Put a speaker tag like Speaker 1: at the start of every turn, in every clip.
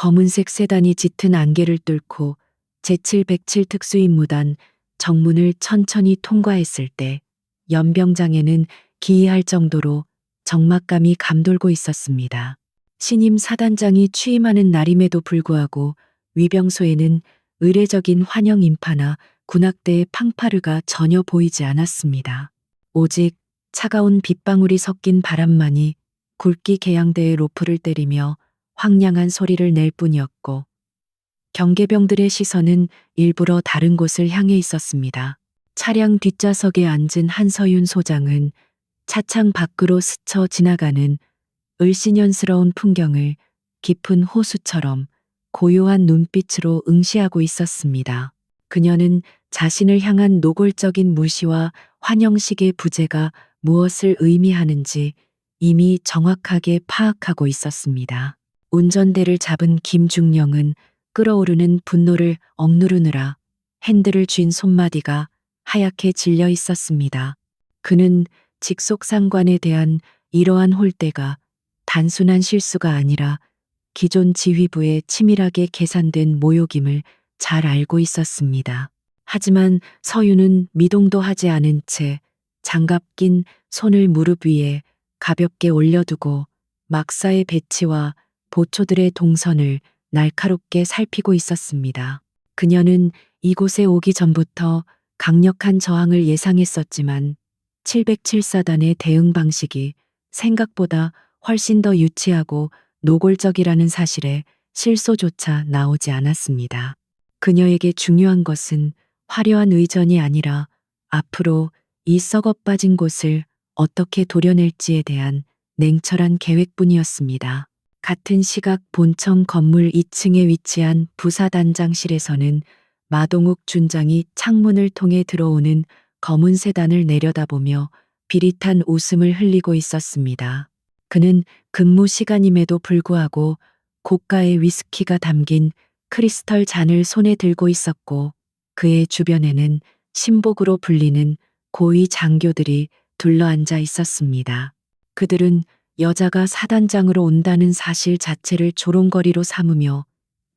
Speaker 1: 검은색 세단이 짙은 안개를 뚫고 제7-107 특수임무단 정문을 천천히 통과했을 때 연병장에는 기이할 정도로 적막감이 감돌고 있었습니다. 신임 사단장이 취임하는 날임에도 불구하고 위병소에는 의례적인 환영 인파나 군악대의 팡파르가 전혀 보이지 않았습니다. 오직 차가운 빗방울이 섞인 바람만이 굵기 개양대의 로프를 때리며 황량한 소리를 낼 뿐이었고 경계병들의 시선은 일부러 다른 곳을 향해 있었습니다. 차량 뒷좌석에 앉은 한서윤 소장은 차창 밖으로 스쳐 지나가는 을씨년스러운 풍경을 깊은 호수처럼 고요한 눈빛으로 응시하고 있었습니다. 그녀는 자신을 향한 노골적인 무시와 환영식의 부재가 무엇을 의미하는지 이미 정확하게 파악하고 있었습니다. 운전대를 잡은 김중령은 끓어오르는 분노를 억누르느라 핸들을 쥔 손마디가 하얗게 질려 있었습니다. 그는 직속상관에 대한 이러한 홀대가 단순한 실수가 아니라 기존 지휘부의 치밀하게 계산된 모욕임을 잘 알고 있었습니다. 하지만 서윤은 미동도 하지 않은 채 장갑 낀 손을 무릎 위에 가볍게 올려두고 막사의 배치와 보초들의 동선을 날카롭게 살피고 있었습니다. 그녀는 이곳에 오기 전부터 강력한 저항을 예상했었지만 707사단의 대응 방식이 생각보다 훨씬 더 유치하고 노골적이라는 사실에 실소조차 나오지 않았습니다. 그녀에게 중요한 것은 화려한 의전이 아니라 앞으로 이 썩어 빠진 곳을 어떻게 도려낼지에 대한 냉철한 계획뿐이었습니다. 같은 시각 본청 건물 2층에 위치한 부사단장실에서는 마동욱 준장이 창문을 통해 들어오는 검은 세단을 내려다보며 비릿한 웃음을 흘리고 있었습니다. 그는 근무 시간임에도 불구하고 고가의 위스키가 담긴 크리스털 잔을 손에 들고 있었고 그의 주변에는 신복으로 불리는 고위 장교들이 둘러앉아 있었습니다. 그들은 여자가 사단장으로 온다는 사실 자체를 조롱거리로 삼으며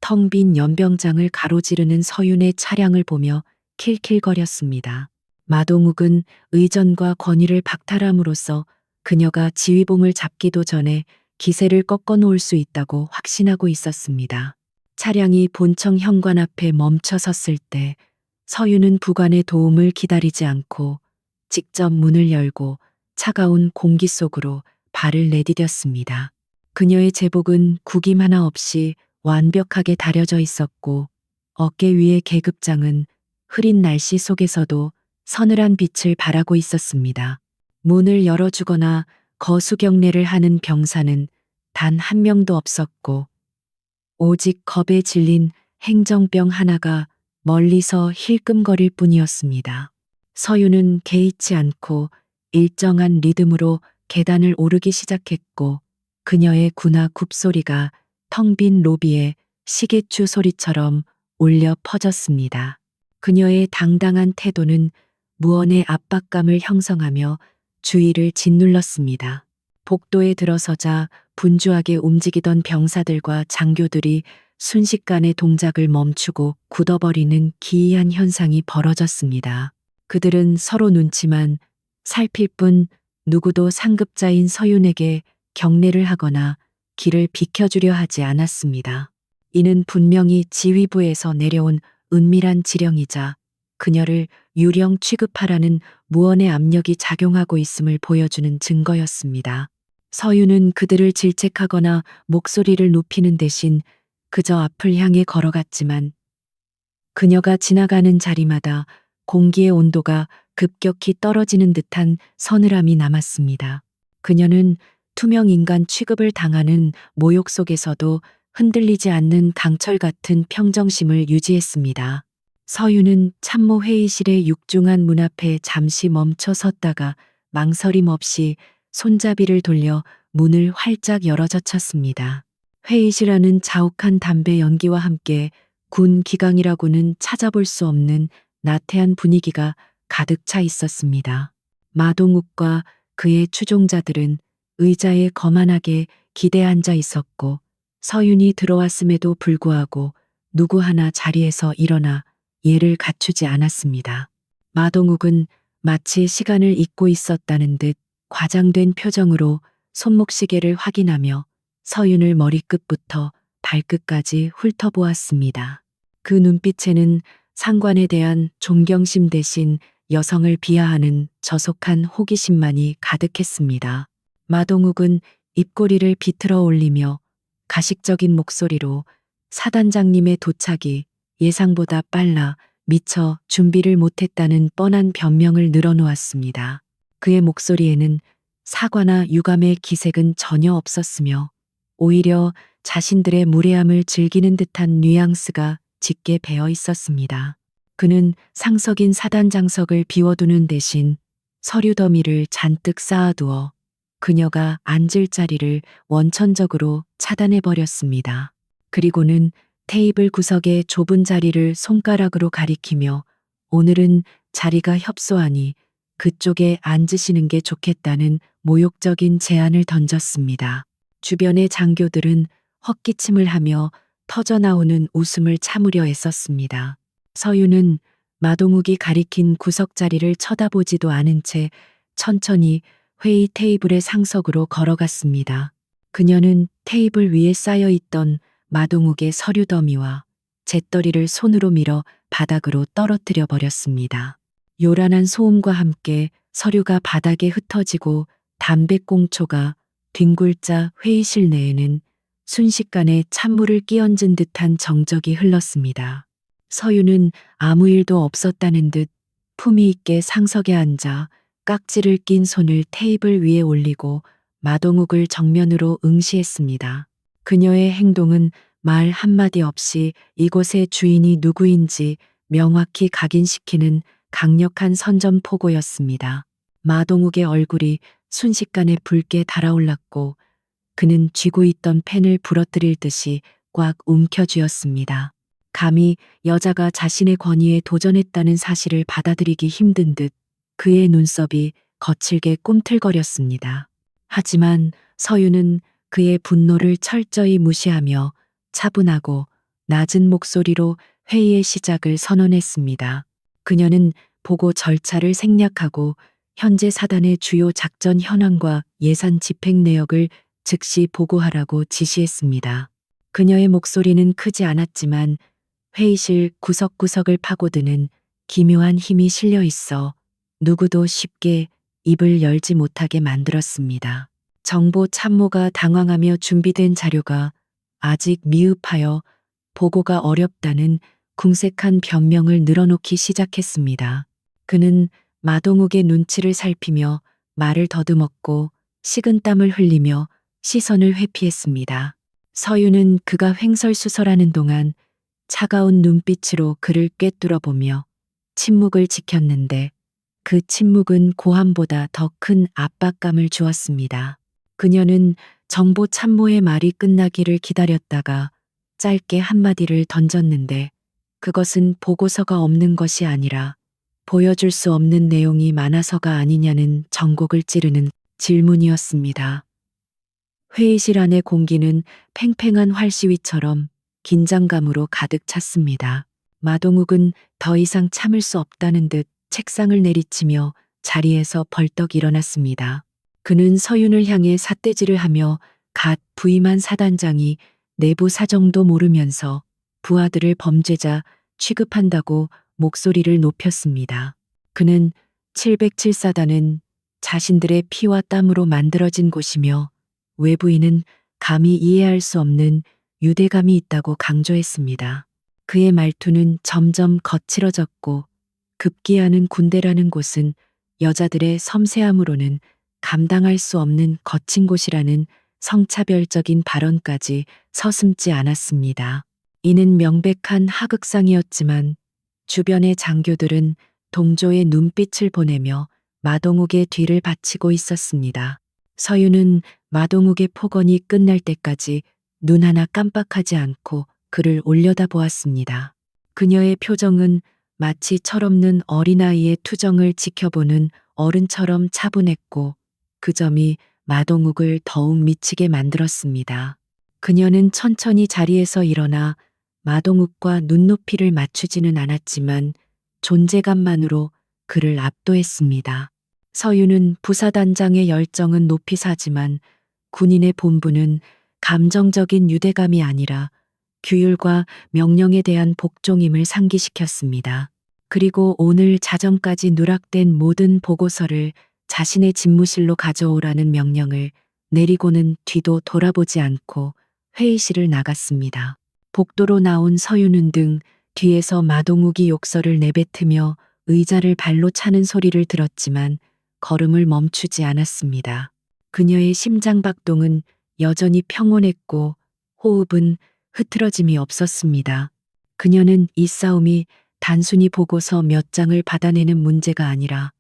Speaker 1: 텅 빈 연병장을 가로지르는 서윤의 차량을 보며 킬킬거렸습니다. 마동욱은 의전과 권위를 박탈함으로써 그녀가 지휘봉을 잡기도 전에 기세를 꺾어 놓을 수 있다고 확신하고 있었습니다. 차량이 본청 현관 앞에 멈춰 섰을 때 서윤은 부관의 도움을 기다리지 않고 직접 문을 열고 차가운 공기 속으로 발을 내디뎠습니다. 그녀의 제복은 구김 하나 없이 완벽하게 다려져 있었고 어깨 위의 계급장은 흐린 날씨 속에서도 서늘한 빛을 발하고 있었습니다. 문을 열어주거나 거수경례를 하는 병사는 단 한 명도 없었고 오직 겁에 질린 행정병 하나가 멀리서 힐끔거릴 뿐이었습니다. 서윤은 개의치 않고 일정한 리듬으로 계단을 오르기 시작했고 그녀의 군화 굽소리가 텅 빈 로비에 시계추 소리처럼 울려 퍼졌습니다. 그녀의 당당한 태도는 무언의 압박감을 형성하며 주의를 짓눌렀습니다. 복도에 들어서자 분주하게 움직이던 병사들과 장교들이 순식간에 동작을 멈추고 굳어버리는 기이한 현상이 벌어졌습니다. 그들은 서로 눈치만 살필 뿐 누구도 상급자인 서윤에게 경례를 하거나 길을 비켜주려 하지 않았습니다. 이는 분명히 지휘부에서 내려온 은밀한 지령이자 그녀를 유령 취급하라는 무언의 압력이 작용하고 있음을 보여주는 증거였습니다. 서윤은 그들을 질책하거나 목소리를 높이는 대신 그저 앞을 향해 걸어갔지만 그녀가 지나가는 자리마다 공기의 온도가 급격히 떨어지는 듯한 서늘함이 남았습니다. 그녀는 투명 인간 취급을 당하는 모욕 속에서도 흔들리지 않는 강철 같은 평정심을 유지했습니다. 서윤은 참모 회의실의 육중한 문 앞에 잠시 멈춰 섰다가 망설임 없이 손잡이를 돌려 문을 활짝 열어젖혔습니다. 회의실 안은 자욱한 담배 연기와 함께 군 기강이라고는 찾아볼 수 없는 나태한 분위기가 가득 차 있었습니다. 마동욱과 그의 추종자들은 의자에 거만하게 기대 앉아 있었고 서윤이 들어왔음에도 불구하고 누구 하나 자리에서 일어나 예를 갖추지 않았습니다. 마동욱은 마치 시간을 잊고 있었다는 듯 과장된 표정으로 손목시계를 확인하며 서윤을 머리끝부터 발끝까지 훑어보았습니다. 그 눈빛에는 상관에 대한 존경심 대신 여성을 비하하는 저속한 호기심만이 가득했습니다. 마동욱은 입꼬리를 비틀어 올리며 가식적인 목소리로 사단장님의 도착이 예상보다 빨라 미처 준비를 못했다는 뻔한 변명을 늘어놓았습니다. 그의 목소리에는 사과나 유감의 기색은 전혀 없었으며 오히려 자신들의 무례함을 즐기는 듯한 뉘앙스가 짙게 배어 있었습니다. 그는 상석인 사단장석을 비워두는 대신 서류 더미를 잔뜩 쌓아두어 그녀가 앉을 자리를 원천적으로 차단해버렸습니다. 그리고는 테이블 구석의 좁은 자리를 손가락으로 가리키며 오늘은 자리가 협소하니 그쪽에 앉으시는 게 좋겠다는 모욕적인 제안을 던졌습니다. 주변의 장교들은 헛기침을 하며 터져나오는 웃음을 참으려 애썼습니다. 서윤은 마동욱이 가리킨 구석 자리를 쳐다보지도 않은 채 천천히 회의 테이블의 상석으로 걸어갔습니다. 그녀는 테이블 위에 쌓여있던 마동욱의 서류 더미와 잿더리를 손으로 밀어 바닥으로 떨어뜨려 버렸습니다. 요란한 소음과 함께 서류가 바닥에 흩어지고 담배꽁초가 뒹굴자 회의실 내에는 순식간에 찬물을 끼얹은 듯한 정적이 흘렀습니다. 서윤은 아무 일도 없었다는 듯 품위 있게 상석에 앉아 깍지를 낀 손을 테이블 위에 올리고 마동욱을 정면으로 응시했습니다. 그녀의 행동은 말 한마디 없이 이곳의 주인이 누구인지 명확히 각인시키는 강력한 선전포고였습니다. 마동욱의 얼굴이 순식간에 붉게 달아올랐고 그는 쥐고 있던 펜을 부러뜨릴 듯이 꽉 움켜쥐었습니다. 감히 여자가 자신의 권위에 도전했다는 사실을 받아들이기 힘든 듯 그의 눈썹이 거칠게 꿈틀거렸습니다. 하지만 서윤은 그의 분노를 철저히 무시하며 차분하고 낮은 목소리로 회의의 시작을 선언했습니다. 그녀는 보고 절차를 생략하고 현재 사단의 주요 작전 현황과 예산 집행 내역을 즉시 보고하라고 지시했습니다. 그녀의 목소리는 크지 않았지만 회의실 구석구석을 파고드는 기묘한 힘이 실려 있어 누구도 쉽게 입을 열지 못하게 만들었습니다. 정보 참모가 당황하며 준비된 자료가 아직 미흡하여 보고가 어렵다는 궁색한 변명을 늘어놓기 시작했습니다. 그는 마동욱의 눈치를 살피며 말을 더듬었고 식은땀을 흘리며 시선을 회피했습니다. 서윤은 그가 횡설수설하는 동안 차가운 눈빛으로 그를 꿰뚫어보며 침묵을 지켰는데 그 침묵은 고함보다 더 큰 압박감을 주었습니다. 그녀는 정보 참모의 말이 끝나기를 기다렸다가 짧게 한마디를 던졌는데 그것은 보고서가 없는 것이 아니라 보여줄 수 없는 내용이 많아서가 아니냐는 전곡을 찌르는 질문이었습니다. 회의실 안의 공기는 팽팽한 활시위처럼 긴장감으로 가득 찼습니다. 마동욱은 더 이상 참을 수 없다는 듯 책상을 내리치며 자리에서 벌떡 일어났습니다. 그는 서윤을 향해 삿대질을 하며 갓 부임한 사단장이 내부 사정도 모르면서 부하들을 범죄자 취급한다고 목소리를 높였습니다. 그는 707사단은 자신들의 피와 땀으로 만들어진 곳이며 외부인은 감히 이해할 수 없는 유대감이 있다고 강조했습니다. 그의 말투는 점점 거칠어졌고 급기야는 군대라는 곳은 여자들의 섬세함으로는 감당할 수 없는 거친 곳이라는 성차별적인 발언까지 서슴지 않았습니다. 이는 명백한 하극상이었지만 주변의 장교들은 동조의 눈빛을 보내며 마동욱의 뒤를 바치고 있었습니다. 서윤은 마동욱의 폭언이 끝날 때까지 눈 하나 깜빡하지 않고 그를 올려다보았습니다. 그녀의 표정은 마치 철없는 어린아이의 투정을 지켜보는 어른처럼 차분했고 그 점이 마동욱을 더욱 미치게 만들었습니다. 그녀는 천천히 자리에서 일어나 마동욱과 눈높이를 맞추지는 않았지만 존재감만으로 그를 압도했습니다. 서윤은 부사단장의 열정은 높이 사지만 군인의 본분은 감정적인 유대감이 아니라 규율과 명령에 대한 복종임을 상기시켰습니다. 그리고 오늘 자정까지 누락된 모든 보고서를 자신의 집무실로 가져오라는 명령을 내리고는 뒤도 돌아보지 않고 회의실을 나갔습니다. 복도로 나온 서윤은 등 뒤에서 마동욱이 욕설을 내뱉으며 의자를 발로 차는 소리를 들었지만 걸음을 멈추지 않았습니다. 그녀의 심장박동은 여전히 평온했고 호흡은 흐트러짐이 없었습니다. 그녀는 이 싸움이 단순히 보고서 몇 장을 받아내는 문제가 아니라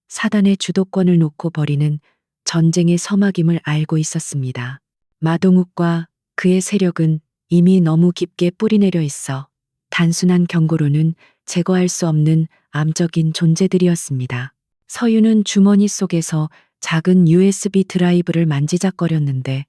Speaker 1: 사단의 주도권을 놓고 벌이는 전쟁의 서막임을 알고 있었습니다. 마동욱과 그의 세력은 이미 너무 깊게 뿌리내려 있어 단순한 경고로는 제거할 수 없는 암적인 존재들이었습니다. 서윤은 주머니 속에서 작은 USB 드라이브를 만지작거렸는데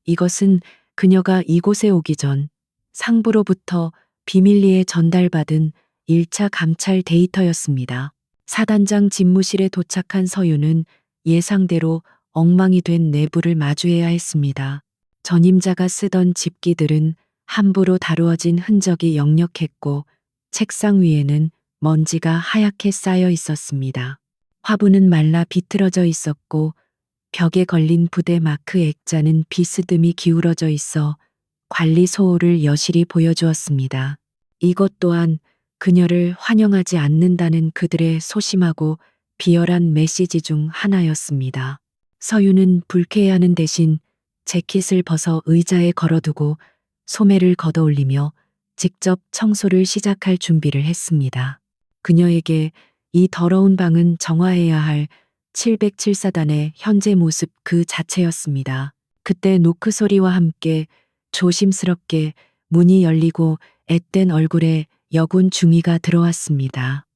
Speaker 1: 이것은 그녀가 이곳에 오기 전 상부로부터 비밀리에 전달받은 1차 감찰 데이터였습니다. 사단장 집무실에 도착한 서윤은 예상대로 엉망이 된 내부를 마주해야 했습니다. 전임자가 쓰던 집기들은 함부로 다루어진 흔적이 역력했고 책상 위에는 먼지가 하얗게 쌓여 있었습니다. 화분은 말라 비틀어져 있었고 벽에 걸린 부대 마크 액자는 비스듬히 기울어져 있어 관리 소홀을 여실히 보여주었습니다. 이것 또한 그녀를 환영하지 않는다는 그들의 소심하고 비열한 메시지 중 하나였습니다. 서윤은 불쾌해하는 대신 재킷을 벗어 의자에 걸어두고 소매를 걷어올리며 직접 청소를 시작할 준비를 했습니다. 그녀에게 이 더러운 방은 정화해야 할 707사단의 현재 모습 그 자체였습니다. 그때 노크 소리와 함께 조심스럽게 문이 열리고 앳된 얼굴에 여군 중위가 들어왔습니다.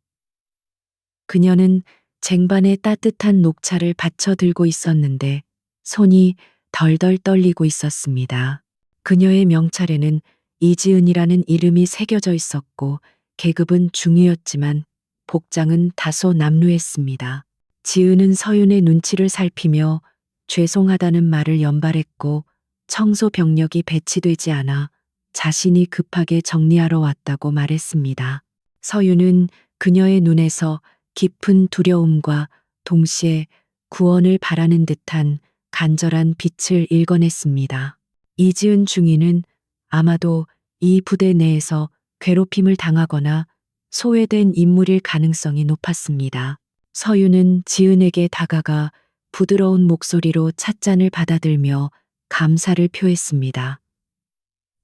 Speaker 1: 그녀는 쟁반에 따뜻한 녹차를 받쳐 들고 있었는데 손이 덜덜 떨리고 있었습니다. 그녀의 명찰에는 이지은이라는 이름이 새겨져 있었고 계급은 중위였지만 복장은 다소 남루했습니다. 지은은 서윤의 눈치를 살피며 죄송하다는 말을 연발했고 청소 병력이 배치되지 않아 자신이 급하게 정리하러 왔다고 말했습니다. 서윤은 그녀의 눈에서 깊은 두려움과 동시에 구원을 바라는 듯한 간절한 빛을 읽어냈습니다. 이지은 중위는 아마도 이 부대 내에서 괴롭힘을 당하거나 소외된 인물일 가능성이 높았습니다. 서윤은 지은에게 다가가 부드러운 목소리로 찻잔을 받아들며 감사를 표했습니다.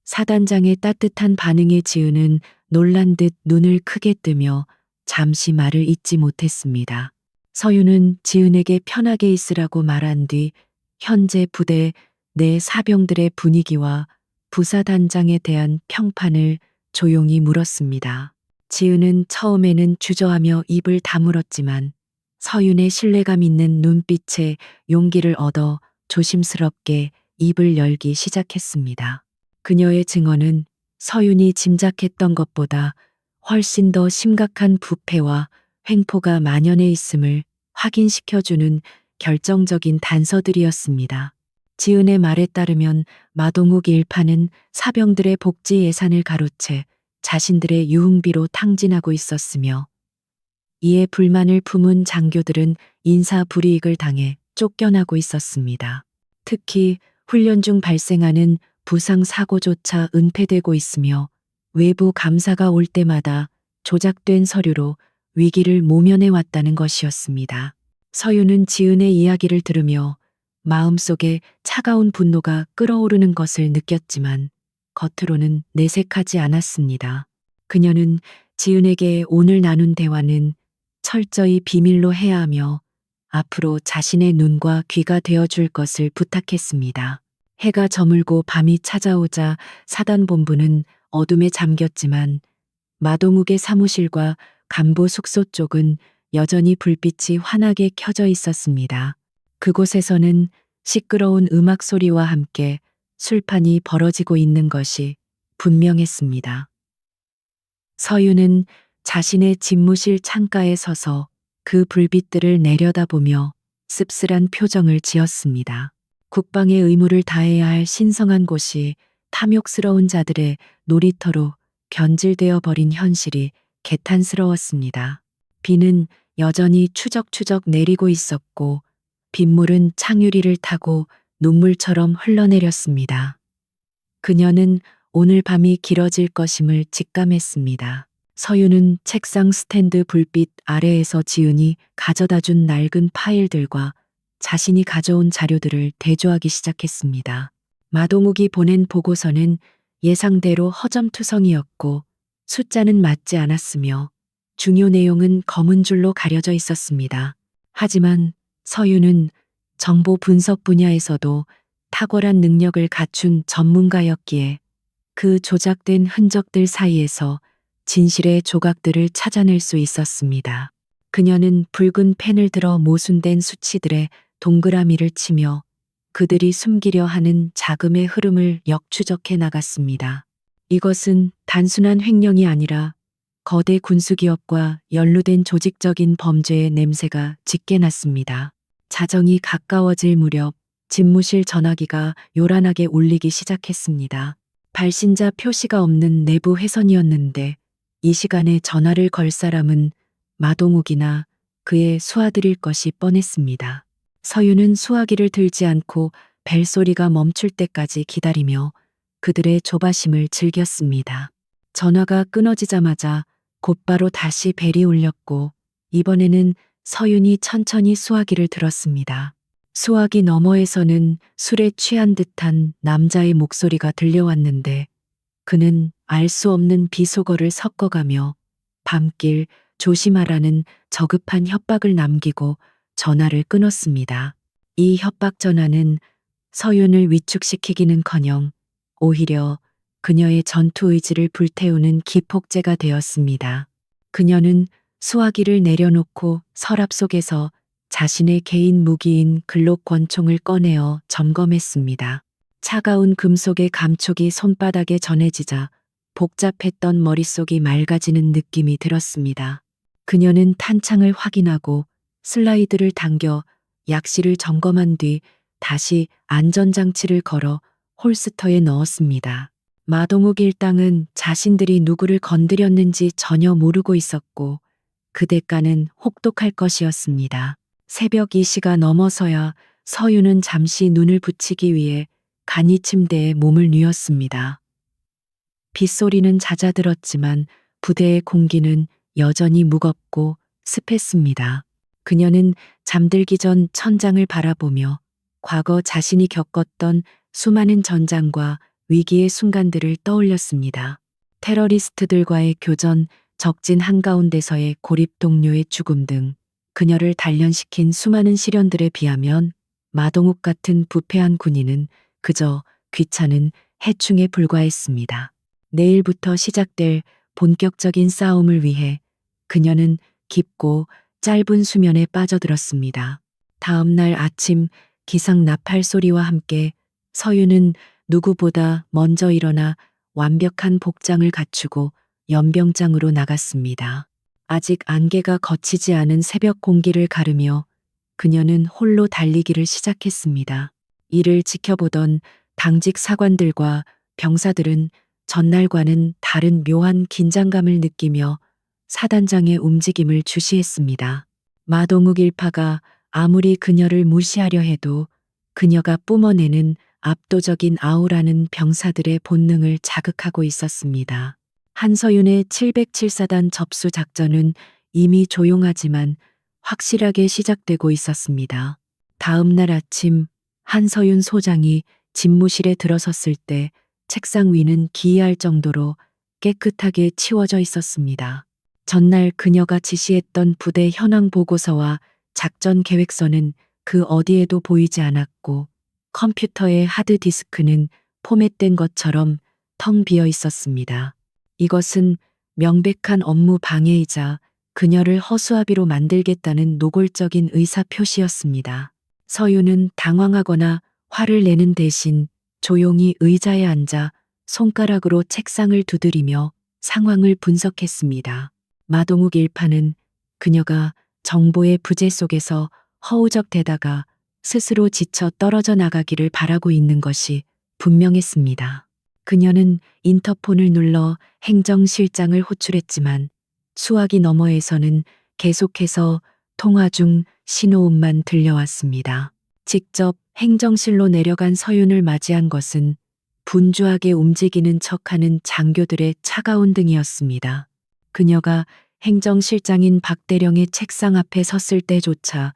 Speaker 1: 사단장의 따뜻한 반응에 지은은 놀란 듯 눈을 크게 뜨며 잠시 말을 잇지 못했습니다. 서윤은 지은에게 편하게 있으라고 말한 뒤 현재 부대 내 사병들의 분위기와 부사단장에 대한 평판을 조용히 물었습니다. 지은은 처음에는 주저하며 입을 다물었지만 서윤의 신뢰감 있는 눈빛에 용기를 얻어 조심스럽게 입을 열기 시작했습니다. 그녀의 증언은 서윤이 짐작했던 것보다 훨씬 더 심각한 부패와 횡포가 만연해 있음을 확인시켜주는 결정적인 단서들이었습니다. 지은의 말에 따르면 마동욱 일파는 사병들의 복지 예산을 가로채 자신들의 유흥비로 탕진하고 있었으며 이에 불만을 품은 장교들은 인사 불이익을 당해 쫓겨나고 있었습니다. 특히 훈련 중 발생하는 부상 사고조차 은폐되고 있으며 외부 감사가 올 때마다 조작된 서류로 위기를 모면해 왔다는 것이었습니다. 서윤은 지은의 이야기를 들으며 마음속에 차가운 분노가 끓어오르는 것을 느꼈지만 겉으로는 내색하지 않았습니다. 그녀는 지은에게 오늘 나눈 대화는 철저히 비밀로 해야 하며 앞으로 자신의 눈과 귀가 되어줄 것을 부탁했습니다. 해가 저물고 밤이 찾아오자 사단본부는 어둠에 잠겼지만 마동욱의 사무실과 간부 숙소 쪽은 여전히 불빛이 환하게 켜져 있었습니다. 그곳에서는 시끄러운 음악 소리와 함께 술판이 벌어지고 있는 것이 분명했습니다. 서유는 자신의 집무실 창가에 서서 그 불빛들을 내려다보며 씁쓸한 표정을 지었습니다. 국방의 의무를 다해야 할 신성한 곳이 탐욕스러운 자들의 놀이터로 변질되어 버린 현실이 개탄스러웠습니다. 비는 여전히 추적추적 내리고 있었고 빗물은 창유리를 타고 눈물처럼 흘러내렸습니다. 그녀는 오늘 밤이 길어질 것임을 직감했습니다. 서유는 책상 스탠드 불빛 아래에서 지은이 가져다 준 낡은 파일들과 자신이 가져온 자료들을 대조하기 시작했습니다. 마동욱이 보낸 보고서는 예상대로 허점투성이었고 숫자는 맞지 않았으며 중요 내용은 검은 줄로 가려져 있었습니다. 하지만 서유는 정보 분석 분야에서도 탁월한 능력을 갖춘 전문가였기에 그 조작된 흔적들 사이에서 진실의 조각들을 찾아낼 수 있었습니다. 그녀는 붉은 펜을 들어 모순된 수치들의 동그라미를 치며 그들이 숨기려 하는 자금의 흐름을 역추적해 나갔습니다. 이것은 단순한 횡령이 아니라 거대 군수기업과 연루된 조직적인 범죄의 냄새가 짙게 났습니다. 자정이 가까워질 무렵 집무실 전화기가 요란하게 울리기 시작했습니다. 발신자 표시가 없는 내부 회선이었는데 이 시간에 전화를 걸 사람은 마동욱이나 그의 수하들일 것이 뻔했습니다. 서유는 수화기를 들지 않고 벨소리가 멈출 때까지 기다리며 그들의 조바심을 즐겼습니다. 전화가 끊어지자마자 곧바로 다시 벨이 울렸고 이번에는 서윤이 천천히 수화기를 들었습니다. 수화기 너머에서는 술에 취한 듯한 남자의 목소리가 들려왔는데 그는 알 수 없는 비속어를 섞어가며 밤길 조심하라는 저급한 협박을 남기고 전화를 끊었습니다. 이 협박 전화는 서윤을 위축시키기는커녕 오히려 그녀의 전투 의지를 불태우는 기폭제가 되었습니다. 그녀는 수화기를 내려놓고 서랍 속에서 자신의 개인 무기인 글록 권총을 꺼내어 점검했습니다. 차가운 금속의 감촉이 손바닥에 전해지자 복잡했던 머릿속이 맑아지는 느낌이 들었습니다. 그녀는 탄창을 확인하고 슬라이드를 당겨 약실을 점검한 뒤 다시 안전장치를 걸어 홀스터에 넣었습니다. 마동욱 일당은 자신들이 누구를 건드렸는지 전혀 모르고 있었고 그 대가는 혹독할 것이었습니다. 새벽 2시가 넘어서야 서유는 잠시 눈을 붙이기 위해 간이 침대에 몸을 뉘었습니다. 빗소리는 잦아들었지만 부대의 공기는 여전히 무겁고 습했습니다. 그녀는 잠들기 전 천장을 바라보며 과거 자신이 겪었던 수많은 전장과 위기의 순간들을 떠올렸습니다. 테러리스트들과의 교전, 적진 한가운데서의 고립 동료의 죽음 등 그녀를 단련시킨 수많은 시련들에 비하면 마동욱 같은 부패한 군인은 그저 귀찮은 해충에 불과했습니다. 내일부터 시작될 본격적인 싸움을 위해 그녀는 깊고 짧은 수면에 빠져들었습니다. 다음 날 아침 기상 나팔 소리와 함께 서유는 누구보다 먼저 일어나 완벽한 복장을 갖추고 연병장으로 나갔습니다. 아직 안개가 걷히지 않은 새벽 공기를 가르며 그녀는 홀로 달리기를 시작했습니다. 이를 지켜보던 당직 사관들과 병사들은 전날과는 다른 묘한 긴장감을 느끼며 사단장의 움직임을 주시했습니다. 마동욱 일파가 아무리 그녀를 무시하려 해도 그녀가 뿜어내는 압도적인 아우라는 병사들의 본능을 자극하고 있었습니다. 한서윤의 707사단 접수 작전은 이미 조용하지만 확실하게 시작되고 있었습니다. 다음 날 아침 한서윤 소장이 집무실에 들어섰을 때 책상 위는 기이할 정도로 깨끗하게 치워져 있었습니다. 전날 그녀가 지시했던 부대 현황 보고서와 작전 계획서는 그 어디에도 보이지 않았고 컴퓨터의 하드디스크는 포맷된 것처럼 텅 비어 있었습니다. 이것은 명백한 업무 방해이자 그녀를 허수아비로 만들겠다는 노골적인 의사 표시였습니다. 서유는 당황하거나 화를 내는 대신 조용히 의자에 앉아 손가락으로 책상을 두드리며 상황을 분석했습니다. 마동욱 일파는 그녀가 정보의 부재 속에서 허우적대다가 스스로 지쳐 떨어져 나가기를 바라고 있는 것이 분명했습니다. 그녀는 인터폰을 눌러 행정실장을 호출했지만 수화기 너머에서는 계속해서 통화 중 신호음만 들려왔습니다. 직접 행정실로 내려간 서윤을 맞이한 것은 분주하게 움직이는 척하는 장교들의 차가운 등이었습니다. 그녀가 행정실장인 박대령의 책상 앞에 섰을 때조차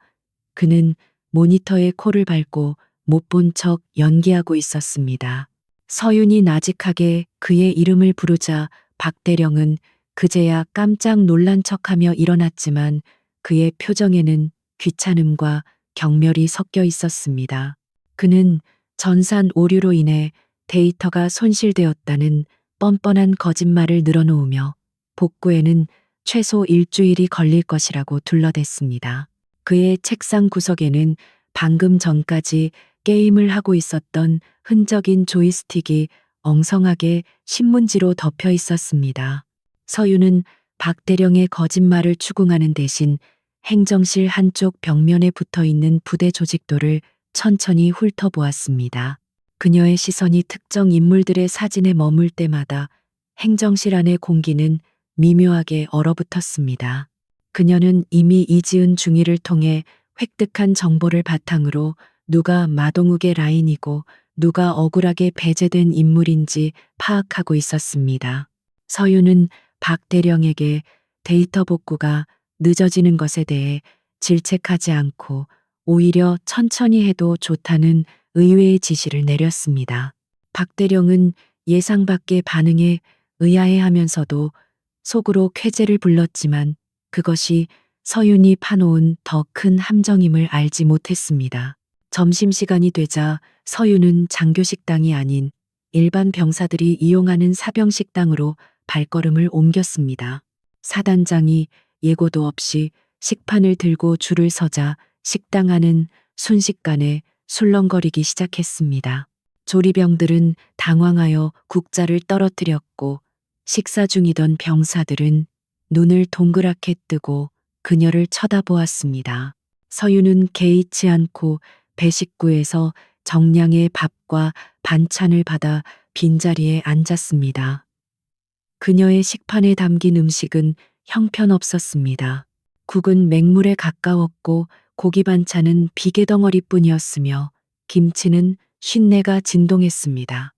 Speaker 1: 그는 모니터에 코를 밟고 못 본 척 연기하고 있었습니다. 서윤이 나직하게 그의 이름을 부르자 박대령은 그제야 깜짝 놀란 척하며 일어났지만 그의 표정에는 귀찮음과 경멸이 섞여 있었습니다. 그는 전산 오류로 인해 데이터가 손실되었다는 뻔뻔한 거짓말을 늘어놓으며 복구에는 최소 일주일이 걸릴 것이라고 둘러댔습니다. 그의 책상 구석에는 방금 전까지 게임을 하고 있었던 흔적인 조이스틱이 엉성하게 신문지로 덮여 있었습니다. 서윤은 박대령의 거짓말을 추궁하는 대신 행정실 한쪽 벽면에 붙어 있는 부대 조직도를 천천히 훑어보았습니다. 그녀의 시선이 특정 인물들의 사진에 머물 때마다 행정실 안의 공기는 미묘하게 얼어붙었습니다. 그녀는 이미 이지은 중위를 통해 획득한 정보를 바탕으로 누가 마동욱의 라인이고 누가 억울하게 배제된 인물인지 파악하고 있었습니다. 서윤은 박 대령에게 데이터 복구가 늦어지는 것에 대해 질책하지 않고 오히려 천천히 해도 좋다는 의외의 지시를 내렸습니다. 박 대령은 예상 밖의 반응에 의아해하면서도 속으로 쾌재를 불렀지만 그것이 서윤이 파놓은 더 큰 함정임을 알지 못했습니다. 점심시간이 되자 서윤은 장교식당이 아닌 일반 병사들이 이용하는 사병식당으로 발걸음을 옮겼습니다. 사단장이 예고도 없이 식판을 들고 줄을 서자 식당 안은 순식간에 술렁거리기 시작했습니다. 조리병들은 당황하여 국자를 떨어뜨렸고 식사 중이던 병사들은 눈을 동그랗게 뜨고 그녀를 쳐다보았습니다. 서윤은 개의치 않고 배식구에서 정량의 밥과 반찬을 받아 빈자리에 앉았습니다. 그녀의 식판에 담긴 음식은 형편없었습니다. 국은 맹물에 가까웠고 고기 반찬은 비계덩어리뿐이었으며 김치는 쉰내가 진동했습니다.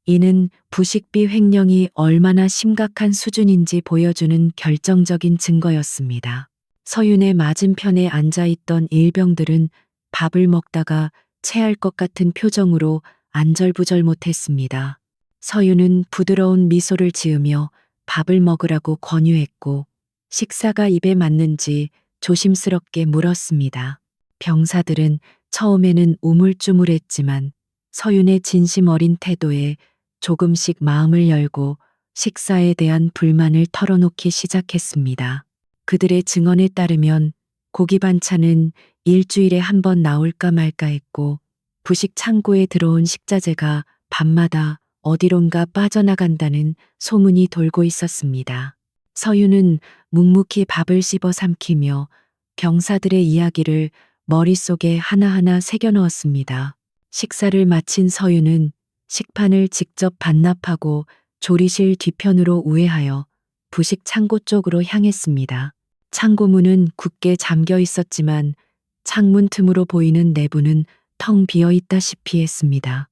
Speaker 1: 이는 부식비 횡령이 얼마나 심각한 수준인지 보여주는 결정적인 증거였습니다. 서윤의 맞은편에 앉아있던 일병들은 밥을 먹다가 체할 것 같은 표정으로 안절부절 못했습니다. 서윤은 부드러운 미소를 지으며 밥을 먹으라고 권유했고 식사가 입에 맞는지 조심스럽게 물었습니다. 병사들은 처음에는 우물쭈물했지만 서윤의 진심 어린 태도에 조금씩 마음을 열고 식사에 대한 불만을 털어놓기 시작했습니다. 그들의 증언에 따르면 고기 반찬은 일주일에 한 번 나올까 말까 했고 부식 창고에 들어온 식자재가 밤마다 어디론가 빠져나간다는 소문이 돌고 있었습니다. 서윤은 묵묵히 밥을 씹어 삼키며 병사들의 이야기를 머릿속에 하나하나 새겨 넣었습니다. 식사를 마친 서윤은 식판을 직접 반납하고 조리실 뒤편으로 우회하여 부식 창고 쪽으로 향했습니다. 창고 문은 굳게 잠겨 있었지만 창문 틈으로 보이는 내부는 텅 비어 있다시피 했습니다.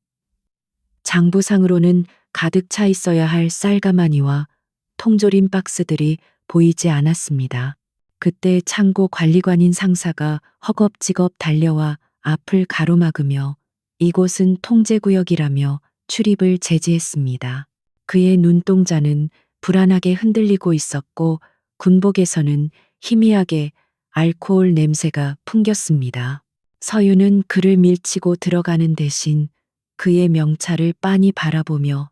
Speaker 1: 장부상으로는 가득 차 있어야 할 쌀가마니와 통조림 박스들이 보이지 않았습니다. 그때 창고 관리관인 상사가 허겁지겁 달려와 앞을 가로막으며 이곳은 통제구역이라며 출입을 제지했습니다. 그의 눈동자는 불안하게 흔들리고 있었고 군복에서는 희미하게 알코올 냄새가 풍겼습니다. 서윤은 그를 밀치고 들어가는 대신 그의 명찰을 빤히 바라보며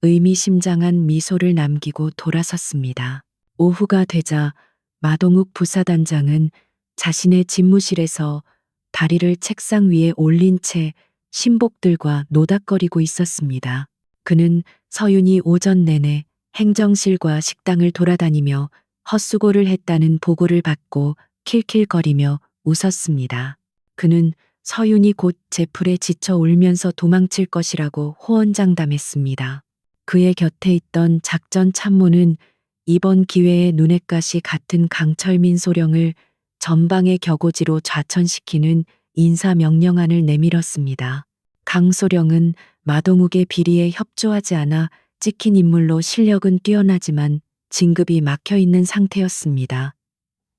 Speaker 1: 의미심장한 미소를 남기고 돌아섰습니다. 오후가 되자 마동욱 부사단장은 자신의 집무실에서 다리를 책상 위에 올린 채 신복들과 노닥거리고 있었습니다. 그는 서윤이 오전 내내 행정실과 식당을 돌아다니며 헛수고를 했다는 보고를 받고 킬킬거리며 웃었습니다. 그는 서윤이 곧 제풀에 지쳐 울면서 도망칠 것이라고 호언장담했습니다. 그의 곁에 있던 작전 참모는 이번 기회에 눈엣가시 같은 강철민 소령을 전방의 격오지로 좌천시키는 인사명령안을 내밀었습니다. 강소령은 마동욱의 비리에 협조하지 않아 찍힌 인물로 실력은 뛰어나지만 진급이 막혀 있는 상태였습니다.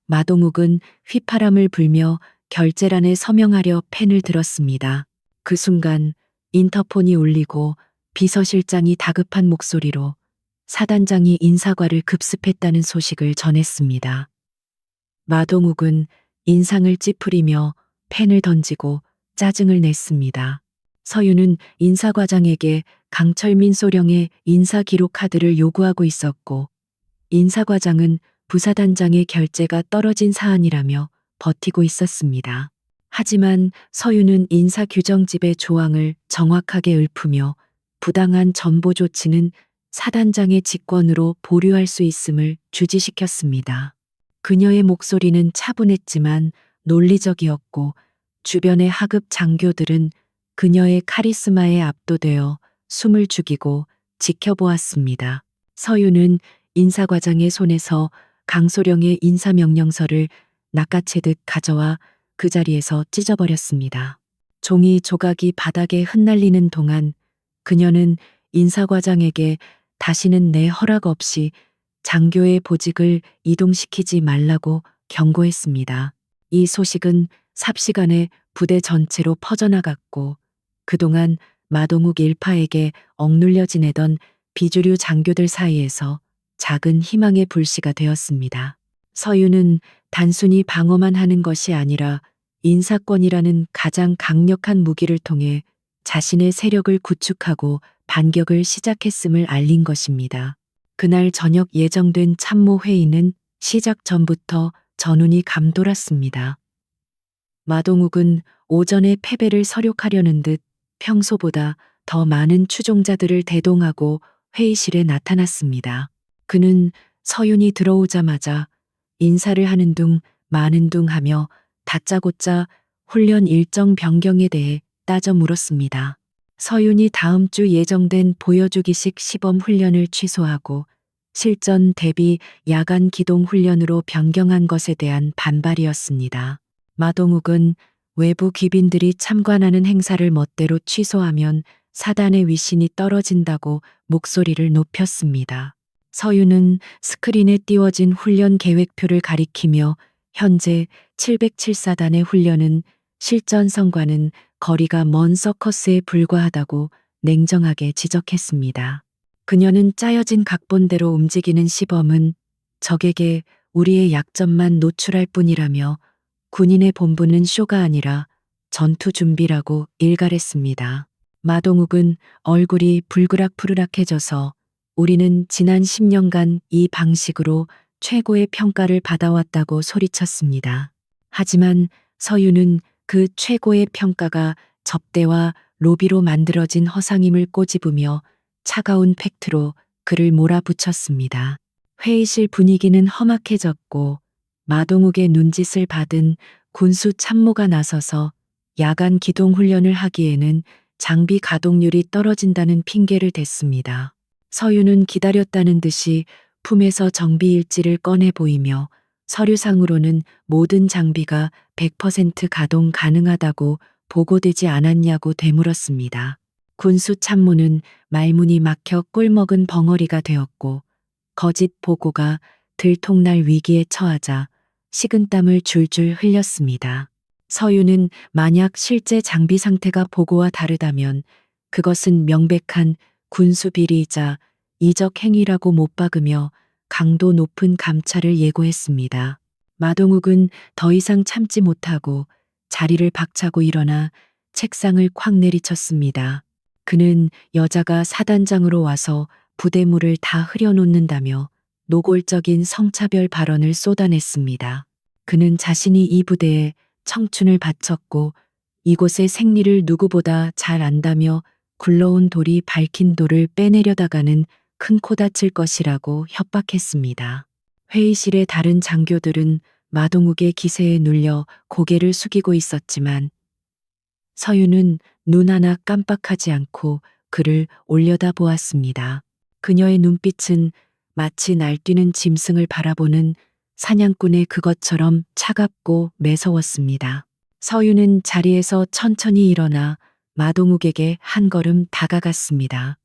Speaker 1: 마동욱은 휘파람을 불며 결재란에 서명하려 펜을 들었습니다. 그 순간 인터폰이 울리고 비서실장이 다급한 목소리로 사단장이 인사과를 급습했다는 소식을 전했습니다. 마동욱은 인상을 찌푸리며 펜을 던지고 짜증을 냈습니다. 서윤은 인사과장에게 강철민 소령의 인사기록 카드를 요구하고 있었고 인사과장은 부사단장의 결재가 떨어진 사안이라며 버티고 있었습니다. 하지만 서윤은 인사규정집의 조항을 정확하게 읊으며 부당한 전보 조치는 사단장의 직권으로 보류할 수 있음을 주지시켰습니다. 그녀의 목소리는 차분했지만 논리적이었고 주변의 하급 장교들은 그녀의 카리스마에 압도되어 숨을 죽이고 지켜보았습니다. 서윤은 인사과장의 손에서 강소령의 인사명령서를 낚아채듯 가져와 그 자리에서 찢어버렸습니다. 종이 조각이 바닥에 흩날리는 동안 그녀는 인사과장에게 다시는 내 허락 없이 장교의 보직을 이동시키지 말라고 경고했습니다. 이 소식은 삽시간에 부대 전체로 퍼져나갔고 그동안 마동욱 일파에게 억눌려 지내던 비주류 장교들 사이에서 작은 희망의 불씨가 되었습니다. 서윤은 단순히 방어만 하는 것이 아니라 인사권이라는 가장 강력한 무기를 통해 자신의 세력을 구축하고 반격을 시작했음을 알린 것입니다. 그날 저녁 예정된 참모 회의는 시작 전부터 전운이 감돌았습니다. 마동욱은 오전에 패배를 설욕하려는 듯 평소보다 더 많은 추종자들을 대동하고 회의실에 나타났습니다. 그는 서윤이 들어오자마자 인사를 하는 둥 마는 둥 하며 다짜고짜 훈련 일정 변경에 대해 따져 물었습니다. 서윤이 다음 주 예정된 보여주기식 시범 훈련을 취소하고 실전 대비 야간 기동 훈련으로 변경한 것에 대한 반발이었습니다. 마동욱은 외부 귀빈들이 참관하는 행사를 멋대로 취소하면 사단의 위신이 떨어진다고 목소리를 높였습니다. 서윤은 스크린에 띄워진 훈련 계획표를 가리키며 현재 707사단의 훈련은 실전성과는 거리가 먼 서커스에 불과하다고 냉정하게 지적했습니다. 그녀는 짜여진 각본대로 움직이는 시범은 적에게 우리의 약점만 노출할 뿐이라며 군인의 본분은 쇼가 아니라 전투 준비라고 일갈했습니다. 마동욱은 얼굴이 불그락푸르락해져서 우리는 지난 10년간 이 방식으로 최고의 평가를 받아왔다고 소리쳤습니다. 하지만 서윤은 그 최고의 평가가 접대와 로비로 만들어진 허상임을 꼬집으며 차가운 팩트로 그를 몰아붙였습니다. 회의실 분위기는 험악해졌고 마동욱의 눈짓을 받은 군수 참모가 나서서 야간 기동 훈련을 하기에는 장비 가동률이 떨어진다는 핑계를 댔습니다. 서윤은 기다렸다는 듯이 품에서 정비 일지를 꺼내 보이며 서류상으로는 모든 장비가 100% 가동 가능하다고 보고되지 않았냐고 되물었습니다. 군수 참모는 말문이 막혀 꿀먹은 벙어리가 되었고 거짓 보고가 들통날 위기에 처하자 식은땀을 줄줄 흘렸습니다. 서윤은 만약 실제 장비 상태가 보고와 다르다면 그것은 명백한 군수 비리이자 이적 행위라고 못 박으며 강도 높은 감찰을 예고했습니다. 마동욱은 더 이상 참지 못하고 자리를 박차고 일어나 책상을 콱 내리쳤습니다. 그는 여자가 사단장으로 와서 부대물을 다 흐려놓는다며 노골적인 성차별 발언을 쏟아냈습니다. 그는 자신이 이 부대에 청춘을 바쳤고 이곳의 생리를 누구보다 잘 안다며 굴러온 돌이 밝힌 돌을 빼내려다가는 큰 코 다칠 것이라고 협박했습니다. 회의실의 다른 장교들은 마동욱의 기세에 눌려 고개를 숙이고 있었지만 서윤은 눈 하나 깜빡하지 않고 그를 올려다 보았습니다. 그녀의 눈빛은 마치 날뛰는 짐승을 바라보는 사냥꾼의 그것처럼 차갑고 매서웠습니다. 서윤은 자리에서 천천히 일어나 마동욱에게 한 걸음 다가갔습니다.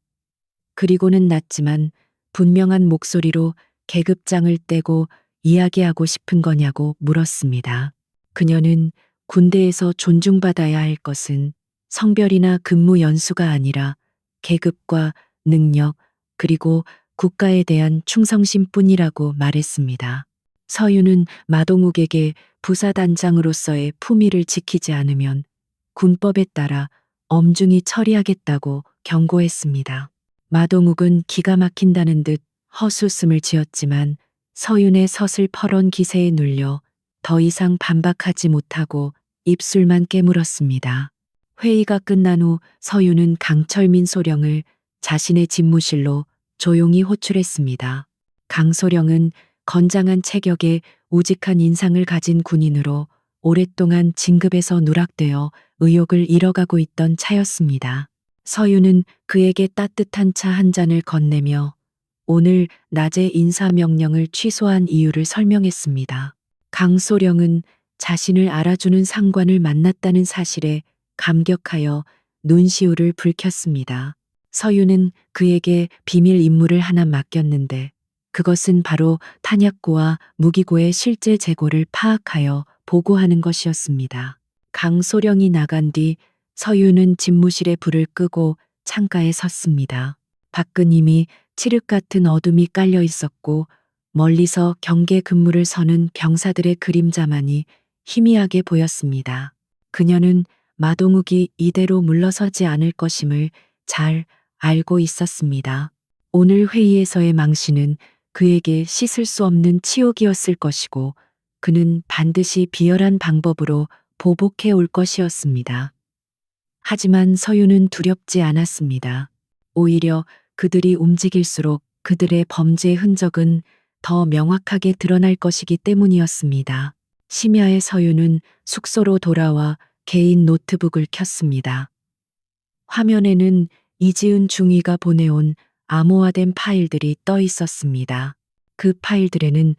Speaker 1: 그리고는 낮지만 분명한 목소리로 계급장을 떼고 이야기하고 싶은 거냐고 물었습니다. 그녀는 군대에서 존중받아야 할 것은 성별이나 근무 연수가 아니라 계급과 능력 그리고 국가에 대한 충성심뿐이라고 말했습니다. 서윤은 마동욱에게 부사단장으로서의 품위를 지키지 않으면 군법에 따라 엄중히 처리하겠다고 경고했습니다. 마동욱은 기가 막힌다는 듯 헛웃음을 지었지만 서윤의 서슬퍼런 기세에 눌려 더 이상 반박하지 못하고 입술만 깨물었습니다. 회의가 끝난 후 서윤은 강철민 소령을 자신의 집무실로 조용히 호출했습니다. 강소령은 건장한 체격에 우직한 인상을 가진 군인으로 오랫동안 진급에서 누락되어 의욕을 잃어가고 있던 차였습니다. 서윤은 그에게 따뜻한 차 한 잔을 건네며 오늘 낮에 인사명령을 취소한 이유를 설명했습니다. 강소령은 자신을 알아주는 상관을 만났다는 사실에 감격하여 눈시울을 붉혔습니다. 서윤은 그에게 비밀 임무를 하나 맡겼는데 그것은 바로 탄약고와 무기고의 실제 재고를 파악하여 보고하는 것이었습니다. 강소령이 나간 뒤 서윤은 집무실에 불을 끄고 창가에 섰습니다. 밖은 이미 칠흑 같은 어둠이 깔려 있었고 멀리서 경계 근무를 서는 병사들의 그림자만이 희미하게 보였습니다. 그녀는 마동욱이 이대로 물러서지 않을 것임을 잘 알고 있었습니다. 오늘 회의에서의 망신은 그에게 씻을 수 없는 치욕이었을 것이고 그는 반드시 비열한 방법으로 보복해 올 것이었습니다. 하지만 서윤은 두렵지 않았습니다. 오히려 그들이 움직일수록 그들의 범죄의 흔적은 더 명확하게 드러날 것이기 때문이었습니다. 심야에 서윤은 숙소로 돌아와 개인 노트북을 켰습니다. 화면에는 이지은 중위가 보내온 암호화된 파일들이 떠 있었습니다. 그 파일들에는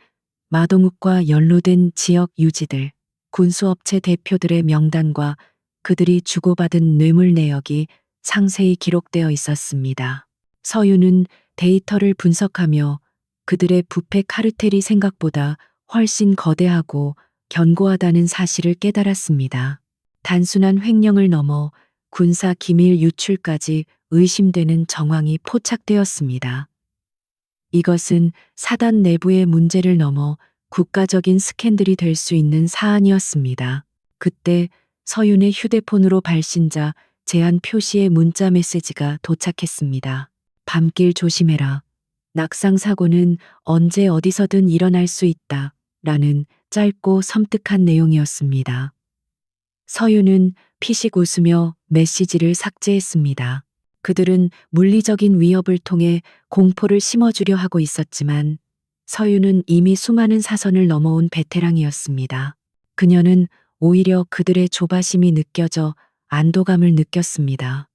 Speaker 1: 마동욱과 연루된 지역 유지들, 군수업체 대표들의 명단과 그들이 주고받은 뇌물 내역이 상세히 기록되어 있었습니다. 서윤은 데이터를 분석하며 그들의 부패 카르텔이 생각보다 훨씬 거대하고 견고하다는 사실을 깨달았습니다. 단순한 횡령을 넘어 군사 기밀 유출까지 의심되는 정황이 포착되었습니다. 이것은 사단 내부의 문제를 넘어 국가적인 스캔들이 될 수 있는 사안이었습니다. 그때 서윤의 휴대폰으로 발신자 제한 표시의 문자 메시지가 도착했습니다. 밤길 조심해라. 낙상 사고는 언제 어디서든 일어날 수 있다. 라는 짧고 섬뜩한 내용이었습니다. 서윤은 피식 웃으며 메시지를 삭제했습니다. 그들은 물리적인 위협을 통해 공포를 심어주려 하고 있었지만 서윤은 이미 수많은 사선을 넘어온 베테랑이었습니다. 그녀는 오히려 그들의 조바심이 느껴져 안도감을 느꼈습니다.